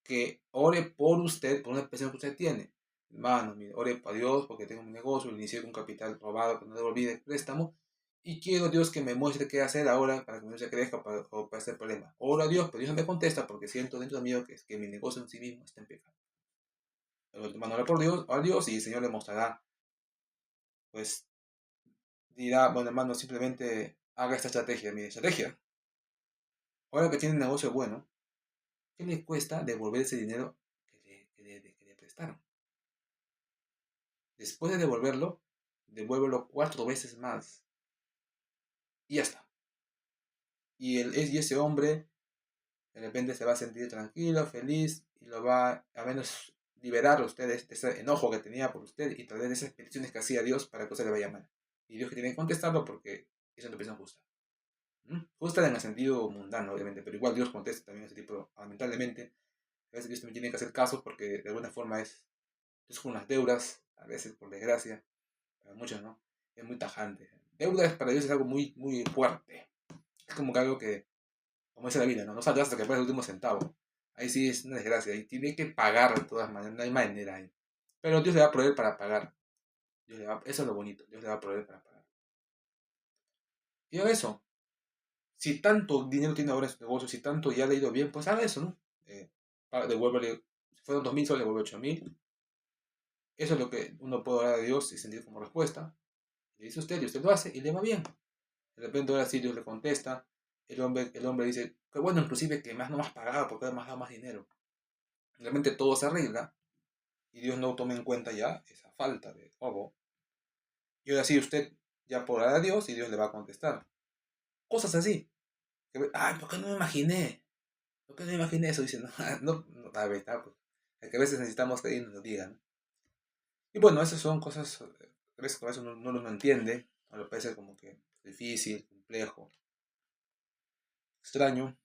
que ore por usted, por una petición que usted tiene. Hermano, mire, ore para Dios porque tengo un negocio, inicié con un capital robado que no devolví de préstamo. Y quiero Dios que me muestre qué hacer ahora para que mi negocio crezca para este problema. Ora a Dios, pero Dios no me contesta porque siento dentro de mí que mi negocio en sí mismo está en pecado. Pero el hermano ora por Dios, a Dios y el Señor le mostrará, pues dirá, bueno hermano, simplemente haga esta estrategia, mi estrategia. Ahora que tiene un negocio bueno, ¿qué le cuesta devolver ese dinero que le prestaron? Después de devolverlo, devuélvelo 4 veces más. Y ya está. Y ese hombre de repente se va a sentir tranquilo, feliz, y lo va a menos liberar a usted de ese enojo que tenía por usted y tal vez de esas peticiones que hacía a Dios para que usted le vaya mal. Y Dios que tiene que contestarlo porque es una petición justa. Justa en el sentido mundano, obviamente, pero igual Dios contesta también ese tipo, lamentablemente. A veces Dios también tiene que hacer casos porque de alguna forma es con las deudas, a veces por desgracia, para muchos no, es muy tajante. Deudas para Dios es algo muy fuerte. Es como que algo que, como dice la Biblia, no saldrás hasta que pagues el último centavo. Ahí sí es una desgracia, y tiene que pagar de todas maneras, no hay manera ahí. Pero Dios le va a proveer para pagar. eso es lo bonito, Dios le va a proveer para pagar. Y haga eso. Si tanto dinero tiene ahora en su negocio, si tanto ya le ha ido bien, pues haga eso, ¿no? Devuélvele, si fueron 2.000 soles, devuelve 8.000. Eso es lo que uno puede orar a Dios y sentir como respuesta. Le dice usted y usted lo hace y le va bien. De repente ahora sí Dios le contesta. El hombre dice, que bueno, inclusive que más no me has pagado porque me has dado más dinero. Realmente todo se arregla y Dios no toma en cuenta ya esa falta de robo. Y ahora sí usted ya podrá orar a Dios y Dios le va a contestar. Cosas así. Ay, ¿por qué no me imaginé? ¿Por qué no me imaginé eso? Dice, no, no, a ver, pues, es que a veces necesitamos que alguien nos lo diga, ¿no? Y bueno, esas son cosas, a veces uno no entiende, o le parece como que difícil, complejo, extraño,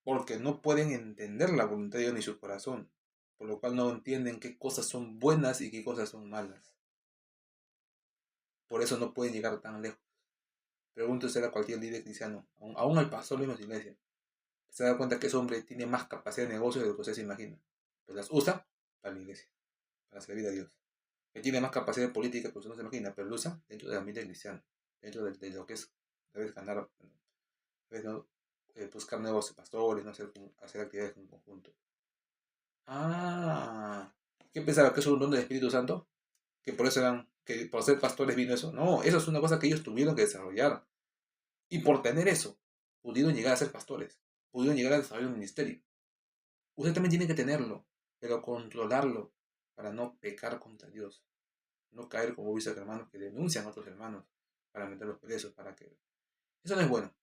porque no pueden entender la voluntad de Dios ni su corazón, por lo cual no entienden qué cosas son buenas y qué cosas son malas. Por eso no pueden llegar tan lejos. Pregúntese a cualquier líder cristiano, aún al pastor mismo de su iglesia. Se da cuenta que ese hombre tiene más capacidad de negocio de lo que usted se imagina. Pero las usa para la iglesia, para servir a Dios. Que tiene más capacidad política que usted no se imagina, pero lo usa dentro de la ambiente cristiano, dentro de lo que es, debes ganar, debes no, buscar nuevos pastores, no hacer actividades en conjunto. Ah, ¿qué pensaba? ¿Que eso es un don del Espíritu Santo? ¿Que por eso que por ser pastores vino eso? No, eso es una cosa que ellos tuvieron que desarrollar. Y por tener eso, pudieron llegar a ser pastores, pudieron llegar a desarrollar un ministerio. Usted también tiene que tenerlo, pero controlarlo para no pecar contra Dios. No caer como visto hermanos que denuncian a otros hermanos para meterlos presos, para que... Eso no es bueno.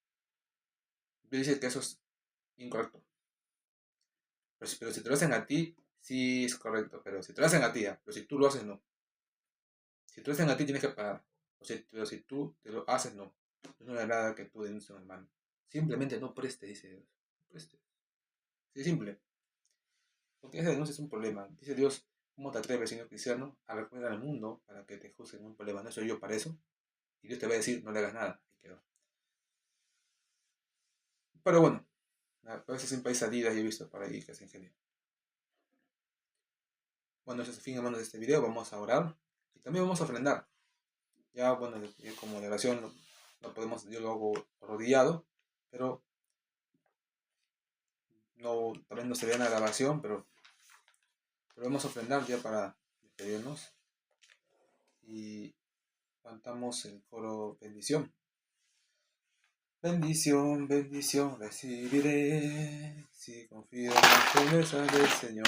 Yo dice que eso es incorrecto. Pero si te lo hacen a ti, sí es correcto. Pero si te lo hacen a ti, pero si tú lo haces, no. Si te lo hacen a ti, tienes que pagar. Pero si tú te lo haces, no. No le agrada que tú denuncies a un hermano. Simplemente no preste, dice Dios. No preste. Sí, simple. Porque esa denuncia es un problema. Dice Dios, ¿cómo te atreves, siendo cristiano, a recorrer al mundo para que te juzguen un problema? No soy yo para eso. Y Dios te va a decir, no le hagas nada. Y quedó. Pero bueno, a veces siempre hay salidas y he visto por ahí que se ingenian. Bueno, ese es el fin, hermanos, de este video. Vamos a orar y también vamos a ofrendar. Ya, bueno, como la oración no podemos, yo lo hago arrodillado, pero no, también no se ve en la grabación, pero vamos a ofrendar ya para despedirnos. Y cantamos el coro bendición. Bendición, bendición recibiré, si confío en la promesa del Señor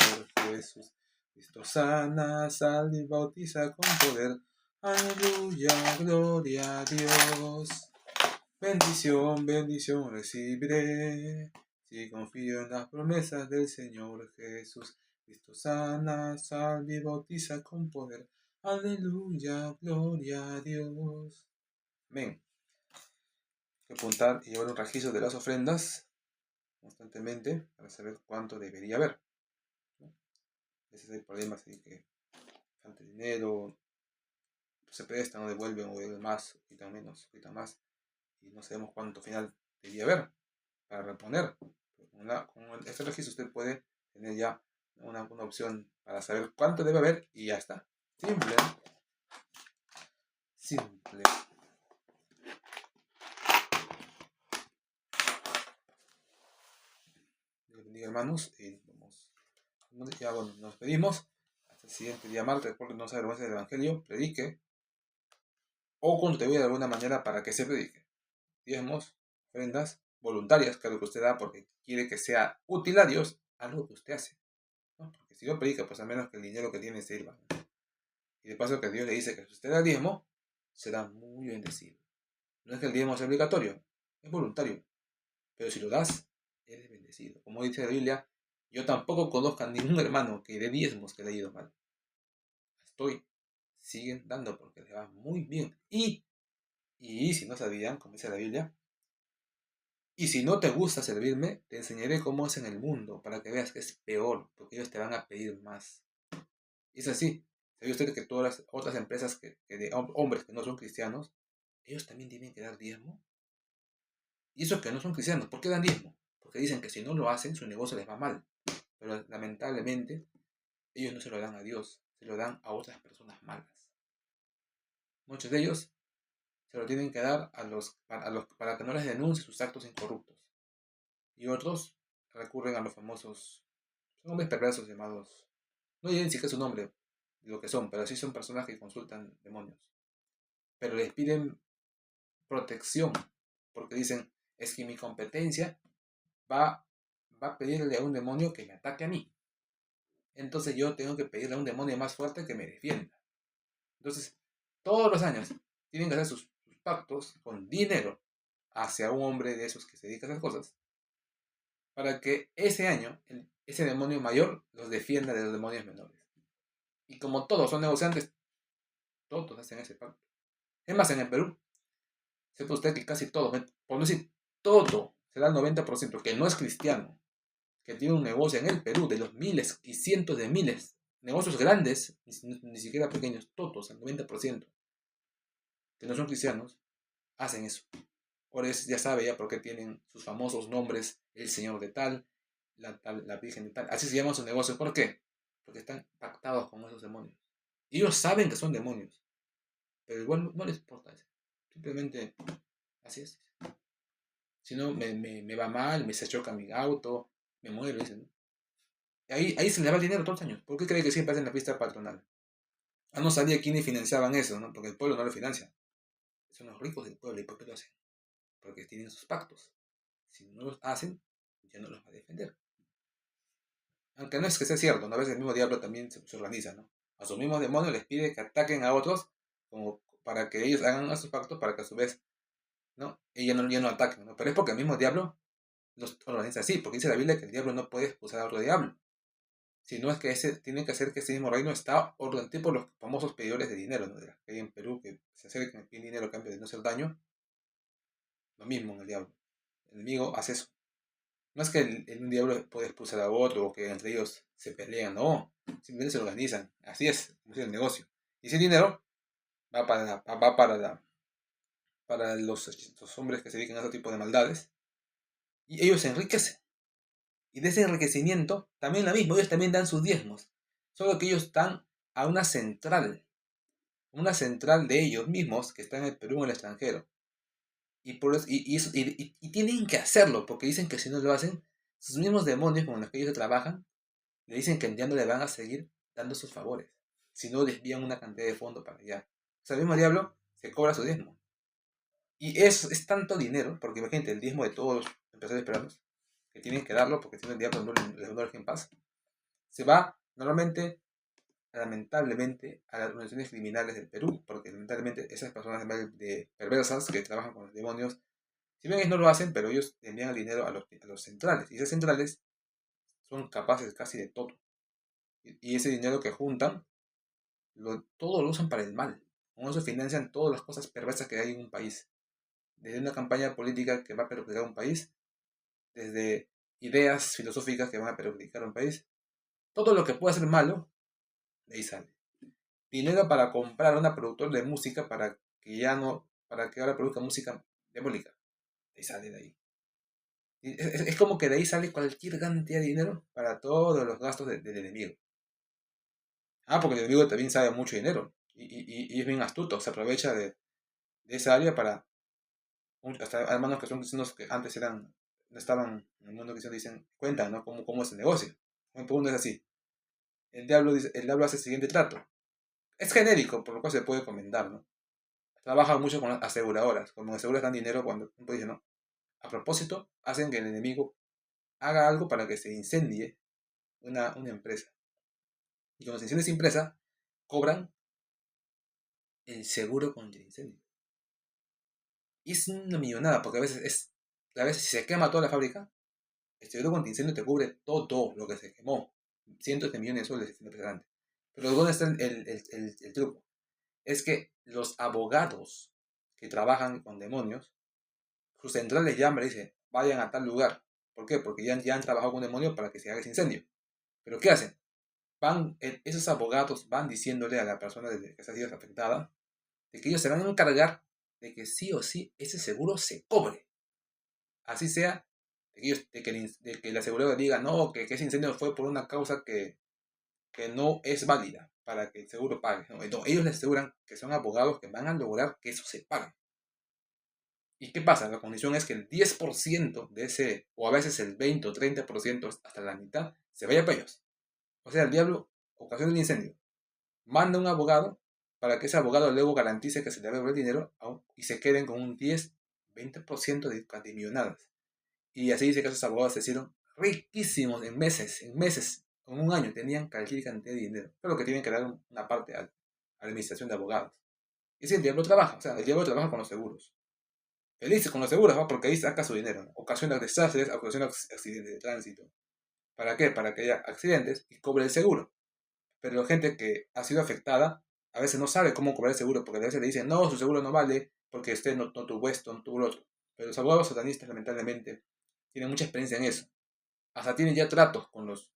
Jesús. Cristo sana, salva y bautiza con poder. Aleluya, gloria a Dios. Bendición, bendición recibiré, si confío en las promesas del Señor Jesús. Cristo sana, salva y bautiza con poder. Aleluya, gloria a Dios. Amén. Hay que apuntar y llevar un registro de las ofrendas constantemente para saber cuánto debería haber, ¿no? A veces hay problemas ahí que falta dinero, se presta, no devuelven o devuelven más, quitan menos, quitan más, y no sabemos cuánto final debería haber para reponer. Con este registro usted puede tener ya una opción para saber cuánto debe haber y ya está. Simple, ¿no? Simple. Dios bendiga, hermanos, y ya bueno, nos despedimos. Hasta el siguiente día martes. Recuerden, no se avergüence del Evangelio, predique o contribuye de alguna manera para que se predique. Diezmos, ofrendas voluntarias, que es lo que usted da porque quiere que sea útil a Dios algo que usted hace, ¿no? Porque si no predica, pues al menos que el dinero que tiene sirva. Y de paso que Dios le dice que si usted da diezmo, será muy bendecido. No es que el diezmo sea obligatorio, es voluntario. Pero si lo das, eres bendecido. Como dice la Biblia, yo tampoco conozco a ningún hermano que dé diezmos que le haya ido mal. Siguen dando porque les va muy bien. Y si no sabían, como dice la Biblia, y si no te gusta servirme, te enseñaré cómo es en el mundo, para que veas que es peor, porque ellos te van a pedir más. Y es así. ¿Sabe usted que todas las otras empresas que de hombres que no son cristianos, ellos también tienen que dar diezmo? Y esos que no son cristianos, ¿por qué dan diezmo? Porque dicen que si no lo hacen, su negocio les va mal. Pero lamentablemente, ellos no se lo dan a Dios, se lo dan a otras personas malas. Muchos de ellos se lo tienen que dar para que no les denuncie sus actos incorruptos. Y otros recurren a los famosos, son hombres perversos llamados, no diré ni siquiera su nombre, lo que son, pero sí son personas que consultan demonios. Pero les piden protección, porque dicen, es que mi competencia va, va a pedirle a un demonio que me ataque a mí. Entonces yo tengo que pedirle a un demonio más fuerte que me defienda. Entonces, todos los años tienen que hacer sus pactos con dinero hacia un hombre de esos que se dedica a esas cosas, para que ese año ese demonio mayor los defienda de los demonios menores. Y como todos son negociantes, todos hacen ese pacto. Es más, en el Perú, sepa usted que casi todo, por no decir todo, se da el 90%, que no es cristiano, que tiene un negocio en el Perú de los miles y cientos de miles, negocios grandes, ni siquiera pequeños, todos, el 90%, que no son cristianos, hacen eso. Por eso ya sabe ya por qué tienen sus famosos nombres, el señor de tal, la virgen de tal. Así se llama su negocio. ¿Por qué? Porque están pactados con esos demonios. Y ellos saben que son demonios, pero igual no les importa eso. Simplemente así es. Si no, me va mal, se choca mi auto, me muero, dicen, ¿no? Ahí se le va el dinero todos los años. ¿Por qué cree que siempre hacen la fiesta patronal? No sabía quiénes financiaban eso, ¿no? Porque el pueblo no lo financia. Son los ricos del pueblo. ¿Y por qué lo hacen? Porque tienen sus pactos. Si no los hacen, ya no los va a defender. Aunque no es que sea cierto, ¿no? A veces el mismo diablo también se organiza, ¿no? A sus mismos demonios les pide que ataquen a otros como para que ellos hagan sus pactos para que a su vez, ¿no? Ellos ya no ataquen, ¿no? Pero es porque el mismo diablo los organiza así, porque dice la Biblia que el diablo no puede expulsar a otro diablo. Si no es que tiene que hacer que ese mismo reino está ordenado, tipo los famosos pedidores de dinero, ¿no? De que hay en Perú que se acercan y piden dinero a cambio de no hacer daño. Lo mismo en el diablo. El enemigo hace eso. No es que un diablo puede expulsar a otro o que entre ellos se pelean, no. Simplemente se organizan. Así es, como es el negocio. Y ese dinero va para los hombres que se dedican a ese tipo de maldades. Y ellos se enriquecen. Y de ese enriquecimiento, también lo mismo, ellos también dan sus diezmos. Solo que ellos están a una central de ellos mismos que está en el Perú o en el extranjero. Y tienen que hacerlo, porque dicen que si no lo hacen, sus mismos demonios con los que ellos trabajan, le dicen que ya no le van a seguir dando sus favores, si no desvían una cantidad de fondo para allá. O sea, el mismo diablo se cobra su diezmo. Y es tanto dinero, porque imagínate, el diezmo de todos los empresarios peruanos, que tienen que darlo, porque si no el diablo no les deja en paz, se va normalmente, lamentablemente, a las organizaciones criminales del Perú, porque lamentablemente esas personas perversas que trabajan con los demonios, si bien ellos no lo hacen, pero ellos envían el dinero a los centrales, y esas centrales son capaces casi de todo. Y ese dinero que juntan, todo lo usan para el mal. Con eso financian todas las cosas perversas que hay en un país. Desde una campaña política que va a perjudicar a un país, desde ideas filosóficas que van a perjudicar a un país, todo lo que pueda ser malo, de ahí sale. Dinero para comprar a una productora de música para que ahora produzca música diabólica, de ahí sale de ahí. Es como que de ahí sale cualquier cantidad de dinero para todos los gastos del enemigo. Porque el enemigo también sabe mucho dinero y es bien astuto, se aprovecha de esa área para, hasta hermanos que son cristianos que antes no estaban en el mundo cristiano dicen, cuentan, ¿no? Cómo es el negocio. Un punto es así. El diablo hace el siguiente trato. Es genérico, por lo cual se puede comentar, ¿no? Trabaja mucho con las aseguradoras. Como aseguras dan dinero cuando un dice, ¿no? A propósito, hacen que el enemigo haga algo para que se incendie una empresa. Y cuando se incendia esa empresa, cobran el seguro contra el incendio. Y es una millonada, porque a veces si se quema toda la fábrica, el seguro contra incendio te cubre todo lo que se quemó. Cientos de millones de soles, es impresionante. Pero ¿dónde está el truco? Es que los abogados que trabajan con demonios, sus centrales llaman y dicen, vayan a tal lugar. ¿Por qué? Porque ya han trabajado con demonios para que se haga ese incendio. ¿Pero qué hacen? Esos abogados van diciéndole a la persona que está sido afectada de que ellos se van a encargar de que sí o sí ese seguro se cobre. Así sea, de que el asegurador diga no, que ese incendio fue por una causa que no es válida. para que el seguro pague. No, ellos les aseguran que son abogados que van a lograr que eso se pague. ¿Y qué pasa? La condición es que el 10% de ese, o a veces el 20 o 30%, hasta la mitad, se vaya para ellos. O sea, el diablo ocasiona el incendio. Manda un abogado para que ese abogado luego garantice que se le devuelve el dinero y se queden con un 10-20% de millonadas. Y así dice que esos abogados se hicieron riquísimos en meses, en un año tenían cualquier cantidad de dinero. Pero que tienen que dar una parte a la administración de abogados. Y si el diablo trabaja, o sea, el diablo trabaja con los seguros. Feliz con los seguros, ¿no? Porque ahí saca su dinero, ¿no? Ocasiona desastres, ocasiona accidentes de tránsito. ¿Para qué? Para que haya accidentes y cobre el seguro. Pero la gente que ha sido afectada a veces no sabe cómo cobrar el seguro, porque a veces le dicen, no, su seguro no vale porque usted no tuvo esto, no tuvo lo otro. Pero los abogados satanistas, lamentablemente, tienen mucha experiencia en eso. Hasta tienen ya tratos con los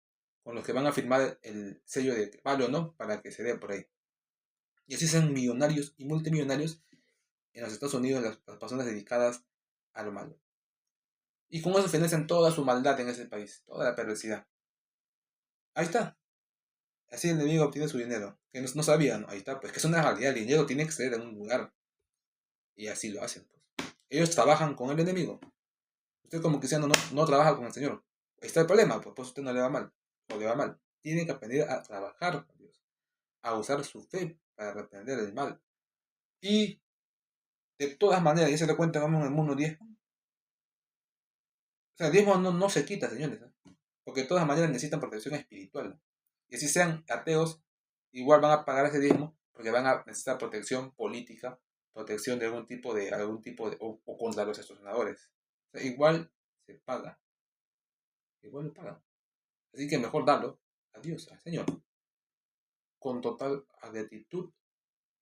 que van a firmar el sello de que vale o no para que se dé por ahí. Y así sean millonarios y multimillonarios en los Estados Unidos las personas dedicadas a lo malo. Y con eso financian toda su maldad en ese país, toda la perversidad. Ahí está. Así el enemigo obtiene su dinero. Que no sabían, ahí está. Pues que es una realidad, el dinero tiene que ser en un lugar. Y así lo hacen. Pues. Ellos trabajan con el enemigo. Usted como cristiano no trabaja con el Señor. Ahí está el problema, pues usted no le va mal. O le va mal. Tiene que aprender a trabajar con Dios. A usar su fe para reprender el mal. Y de todas maneras, ya se le cuenta vamos en el mundo 10. O sea, el diezmo no se quita, señores. Porque de todas maneras necesitan protección espiritual. Y así sean ateos, igual van a pagar ese diezmo porque van a necesitar protección política, protección de o contra los extorsionadores. O sea, igual se paga, igual lo pagan. Así que mejor darlo a Dios, al Señor, con total gratitud,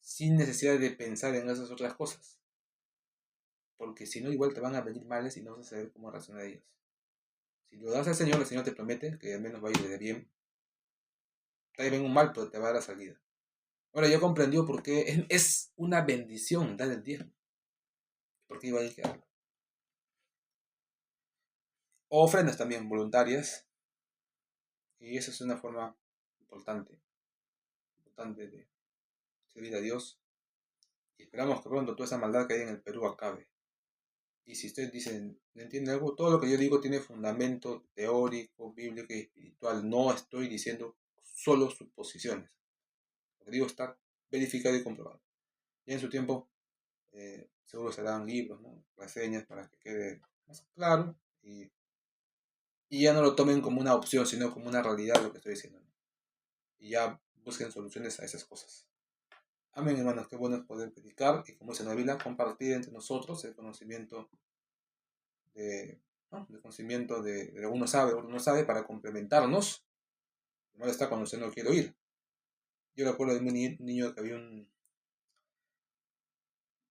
sin necesidad de pensar en esas otras cosas. Porque si no, igual te van a venir males y no vas a saber cómo reaccionar a ellos. Si lo das al Señor, el Señor te promete que al menos va a ir de bien. Te ven un mal, pero te va a dar la salida. Ahora yo comprendió por qué es una bendición dar el diezmo. ¿Por qué iba a ir que darlo? O ofrendas también voluntarias. Y esa es una forma importante de servir a Dios. Y esperamos que pronto toda esa maldad que hay en el Perú acabe. Y si ustedes dicen, ¿no entienden algo? Todo lo que yo digo tiene fundamento teórico, bíblico y espiritual. No estoy diciendo solo suposiciones. Lo que digo está verificado y comprobado. Y en su tiempo seguro serán libros, ¿no? Reseñas para que quede más claro y ya no lo tomen como una opción, sino como una realidad lo que estoy diciendo, ¿no? Y ya busquen soluciones a esas cosas. Amén, hermanos, qué bueno es poder predicar y como dice la Biblia, compartir entre nosotros el conocimiento ¿no? El conocimiento de uno sabe, otro no sabe, para complementarnos. No está cuando usted no quiere oír. Yo recuerdo de un niño que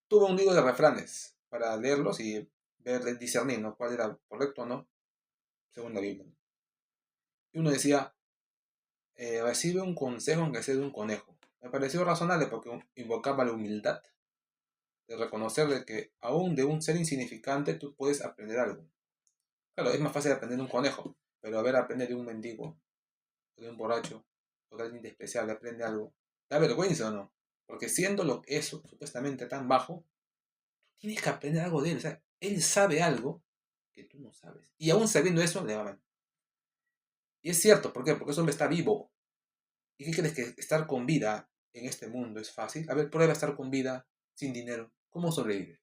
tuvo un libro de refranes para leerlos y discernir, ¿no? Cuál era correcto o no, según la Biblia. Y uno decía, recibe un consejo aunque sea de un conejo. Me pareció razonable porque invocaba la humildad de reconocer de que aún de un ser insignificante tú puedes aprender algo. Claro, es más fácil aprender de un conejo, pero a ver, aprender de un mendigo, o de un borracho, o de alguien despreciable, aprende algo. ¿Da vergüenza o no? Porque siendo eso supuestamente tan bajo, tienes que aprender algo de él. O sea, él sabe algo que tú no sabes. Y aún sabiendo eso, le va mal. Y es cierto, ¿por qué? Porque ese hombre está vivo. ¿Y qué crees que estar con vida en este mundo es fácil? A ver, prueba estar con vida sin dinero. ¿Cómo sobrevive?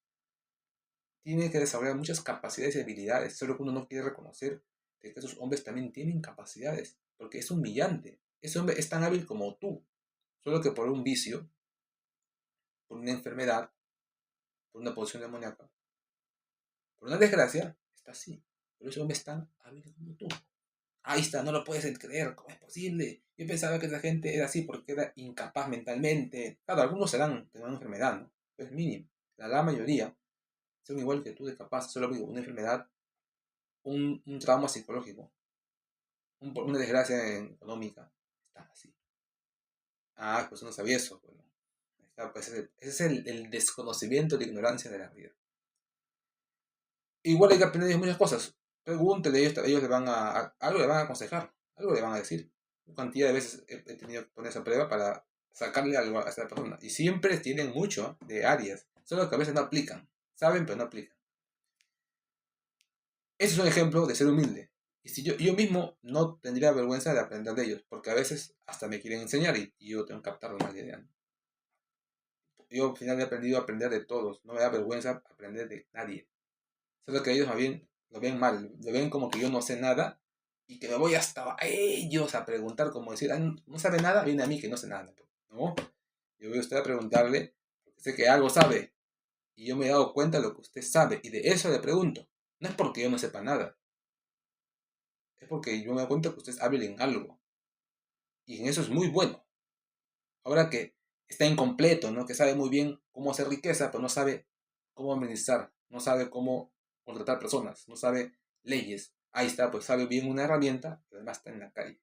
Tiene que desarrollar muchas capacidades y habilidades. Solo que uno no quiere reconocer que esos hombres también tienen capacidades. Porque es humillante. Ese hombre es tan hábil como tú. Solo que por un vicio, por una enfermedad, por una posición demoníaca, por una desgracia, está así. Pero ese hombre es tan hábil como tú. Ahí está, no lo puedes creer, ¿cómo es posible? Yo pensaba que esa gente era así porque era incapaz mentalmente. Claro, algunos tendrán una enfermedad, ¿no? Es mínimo. La gran mayoría son igual que tú de capaz, solo digo, una enfermedad, un trauma psicológico, una desgracia económica. Están así. Ah, pues no sabía eso. Bueno, pues ese es el desconocimiento, la ignorancia de la vida. Igual hay que aprender de muchas cosas. Pregúntele, ellos le van algo le van a aconsejar, algo le van a decir. cantidad de veces he tenido que poner esa prueba para sacarle algo a esa persona. Y siempre tienen mucho de áreas, solo que a veces no aplican. Saben, pero no aplican. Ese es un ejemplo de ser humilde. Y si yo mismo no tendría vergüenza de aprender de ellos, porque a veces hasta me quieren enseñar y yo tengo que captar la mala idea, ¿no? Yo al final he aprendido a aprender de todos, no me da vergüenza aprender de nadie. Solo que ellos más bien lo ven mal, lo ven como que yo no sé nada y que me voy hasta ellos a preguntar, como decir, "Ah, no sabe nada, viene a mí que no sé nada". No, yo voy a usted a preguntarle, porque sé que algo sabe y yo me he dado cuenta de lo que usted sabe y de eso le pregunto. No es porque yo no sepa nada, es porque yo me doy cuenta que usted es hábil en algo y en eso es muy bueno. Ahora que está incompleto, ¿no? Que sabe muy bien cómo hacer riqueza, pero no sabe cómo administrar, no sabe cómo contratar personas, no sabe leyes. Ahí está, pues sabe bien una herramienta, pero además está en la calle.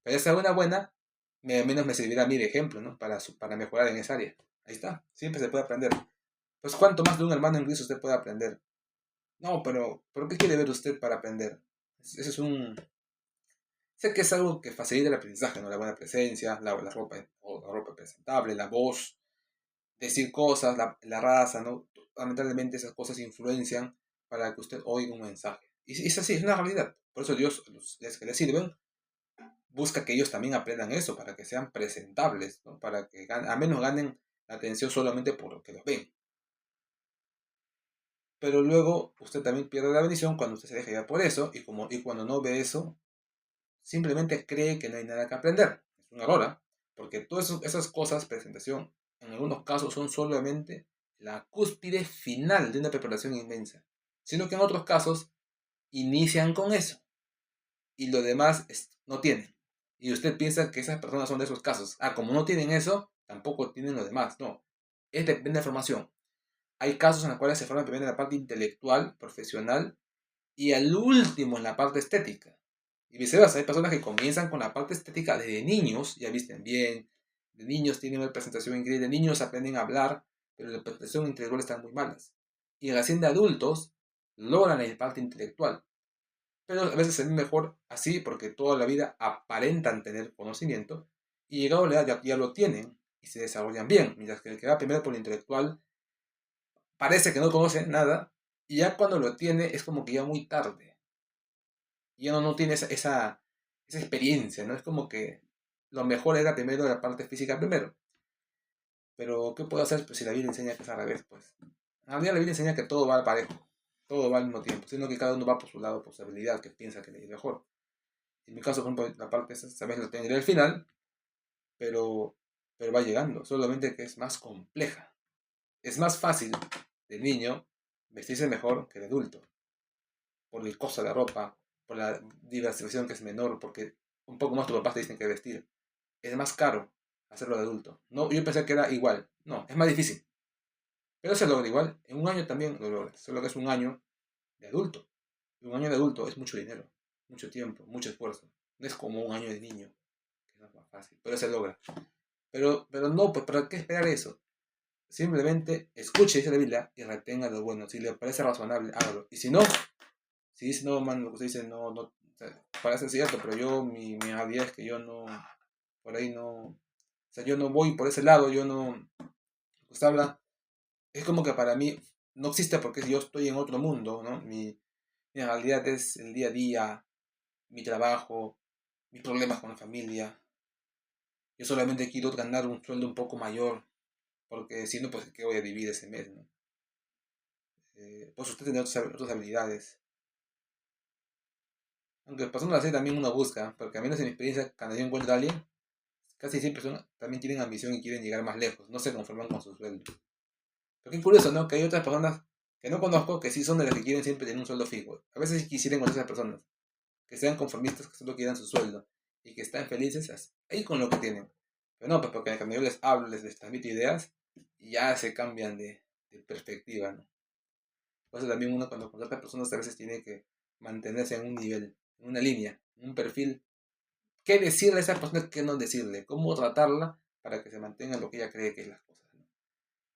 Pero esa una buena, al menos me servirá a mí de ejemplo, ¿no? Para mejorar en esa área. Ahí está, siempre se puede aprender. Pues cuánto más de un hermano en Cristo usted puede aprender. No, pero ¿qué quiere ver usted para aprender? Eso es un... Sé que es algo que facilita el aprendizaje, ¿no? La buena presencia, la ropa, o la ropa presentable, la voz, decir cosas, la raza, ¿no? Lamentablemente esas cosas influencian para que usted oiga un mensaje. Y es así, es una realidad. Por eso Dios, los que le sirven, busca que ellos también aprendan eso, para que sean presentables, ¿no? Para que al menos ganen la atención solamente por lo que los ven. Pero luego usted también pierde la bendición cuando usted se deja llevar por eso y cuando no ve eso, simplemente cree que no hay nada que aprender. Es un error, ¿eh? Porque todas esas cosas, presentación, en algunos casos son solamente la cúspide final de una preparación inmensa. Sino que en otros casos inician con eso y lo demás no tienen. Y usted piensa que esas personas son de esos casos. Ah, como no tienen eso, tampoco tienen lo demás. No, es depende de la formación. Hay casos en los cuales se forman primero en la parte intelectual, profesional, y al último en la parte estética. Y viceversa, hay personas que comienzan con la parte estética desde niños, ya visten bien, de niños tienen una presentación increíble, de niños aprenden a hablar, pero la presentación intelectual están muy malas. Y recién de adultos logran la parte intelectual. Pero a veces es mejor así porque toda la vida aparentan tener conocimiento y llegado a la edad ya lo tienen y se desarrollan bien, mientras que el que va primero por lo intelectual parece que no conoce nada y ya cuando lo tiene es como que ya muy tarde. Y uno no tiene esa experiencia, ¿no? Es como que lo mejor era primero la parte física primero. Pero, ¿qué puedo hacer pues, si la Biblia enseña que es al revés? Pues, en realidad la Biblia enseña que todo va al parejo, todo va al mismo tiempo, sino que cada uno va por su lado, por su habilidad, que piensa que le es mejor. En mi caso, por ejemplo, la parte esa, sabes, la tendré al final, pero, pero va llegando, solamente que es más compleja. Es más fácil de niño vestirse mejor que de adulto, por el costo de la ropa, por la diversificación que es menor, porque un poco más tus papás te dicen que vestir. Es más caro hacerlo de adulto. No, yo pensé que era igual. No, es más difícil. Pero se logra igual. En un año también lo logras. Solo que es un año de adulto. Y un año de adulto es mucho dinero, mucho tiempo, mucho esfuerzo. No es como un año de niño, que es más fácil. Pero se logra. Pero no, pues ¿para qué esperar eso? Simplemente escuche, dice la Biblia, y retenga lo bueno. Si le parece razonable, hágalo. Y si no, si dice, no, man, lo que usted dice no, no, o sea, parece cierto, pero yo, mi realidad es que yo no, por ahí no, o sea, yo no voy por ese lado, yo no, usted habla, es como que para mí no existe porque yo estoy en otro mundo, ¿no? Mi realidad es el día a día, mi trabajo, mis problemas con la familia. Yo solamente quiero ganar un sueldo un poco mayor, porque si no, pues, ¿qué voy a vivir ese mes, no? Pues usted tiene otras habilidades. Aunque pasando así también uno busca, porque a menos en mi experiencia, cuando yo encuentro a alguien, casi siempre también tienen ambición y quieren llegar más lejos, no se conforman con su sueldo. Pero qué curioso, ¿no? Que hay otras personas que no conozco que sí son de las que quieren siempre tener un sueldo fijo. A veces quisiera encontrar a esas personas, que sean conformistas, que solo quieran su sueldo y que están felices ahí con lo que tienen. Pero no, pues porque cuando yo les hablo, les transmito ideas, ya se cambian de perspectiva, ¿no? Por eso también uno cuando contrata a personas a veces tiene que mantenerse en un nivel, en una línea, en un perfil. ¿Qué decirle a esa persona? ¿Qué no decirle? ¿Cómo tratarla para que se mantenga en lo que ella cree que es las cosas, ¿no?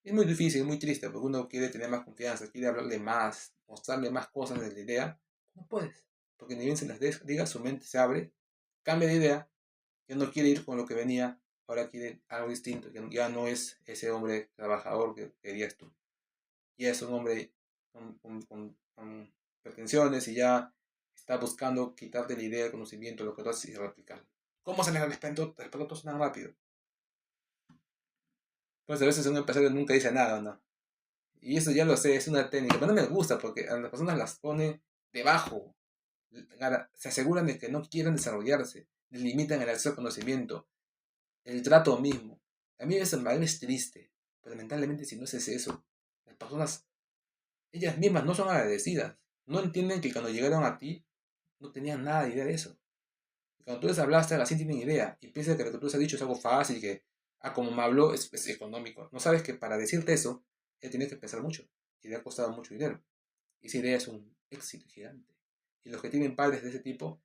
Es muy difícil, muy triste, porque uno quiere tener más confianza, quiere hablarle más, mostrarle más cosas de la idea. No puedes, porque ni bien se las diga, su mente se abre, cambia de idea ya no quiere ir con lo que venía, ahora quiere algo distinto, ya no es ese hombre trabajador que querías tú. Ya es un hombre con pretensiones y ya está buscando quitarte la idea, el conocimiento, lo que tú haces y replicarlo. ¿Cómo se les respeto tan rápido? Pues a veces un empresario nunca dice nada, ¿no? Y eso ya lo sé, es una técnica, pero no me gusta porque a las personas las pone debajo. Se aseguran de que no quieren desarrollarse, les limitan el acceso al conocimiento, el trato mismo. A mí eso me es triste, pero lamentablemente si no es eso, las personas, ellas mismas no son agradecidas, no entienden que cuando llegaron a ti no tenían nada de idea de eso. Cuando tú les hablaste, así tienen idea y piensan que lo que tú les has dicho es algo fácil, que, como me habló, es económico. No sabes que para decirte eso, él tiene que pensar mucho y le ha costado mucho dinero. Y esa idea es un éxito gigante. Y los que tienen padres de ese tipo,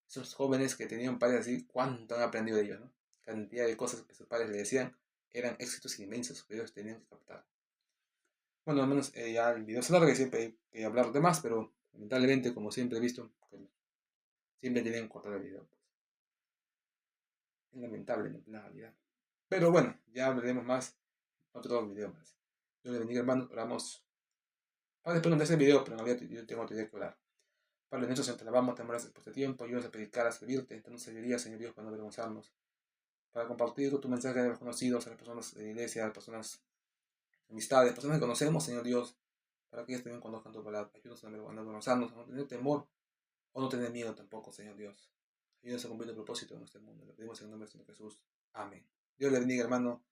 esos jóvenes que tenían padres así, ¿cuánto han aprendido de ellos, no? Cantidad de cosas que sus padres le decían eran éxitos inmensos que ellos tenían que captar. Bueno, al menos ya el video se larga y siempre hay que hablar de más, pero lamentablemente, como siempre he visto, siempre tienen que cortar el video. Es lamentable, ¿no? La realidad. Pero bueno, ya hablaremos más en otro video más. Dios le bendiga, hermanos. Oramos. Padre, después de este video, pero en realidad yo tengo otro día que orar. Padre, nuestro Señor, te alabamos, te amamos por este tiempo. Ayúdanos a predicar, a servirte. Danos sabiduría, Señor Dios, para no avergonzarnos. Para compartir tu mensaje a los conocidos, a las personas de la iglesia, a las personas, amistades, personas que conocemos, Señor Dios, para que ellos también conozcan tu palabra. Ayúdanos a no avergonzarnos, a no tener temor o no tener miedo tampoco, Señor Dios. Ayúdanos a cumplir el propósito en este mundo. Lo pedimos en el nombre de Señor Jesús. Amén. Dios le bendiga, hermano.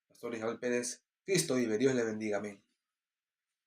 Pastor Isabel Pérez. Cristo vive. Dios le bendiga. Amén.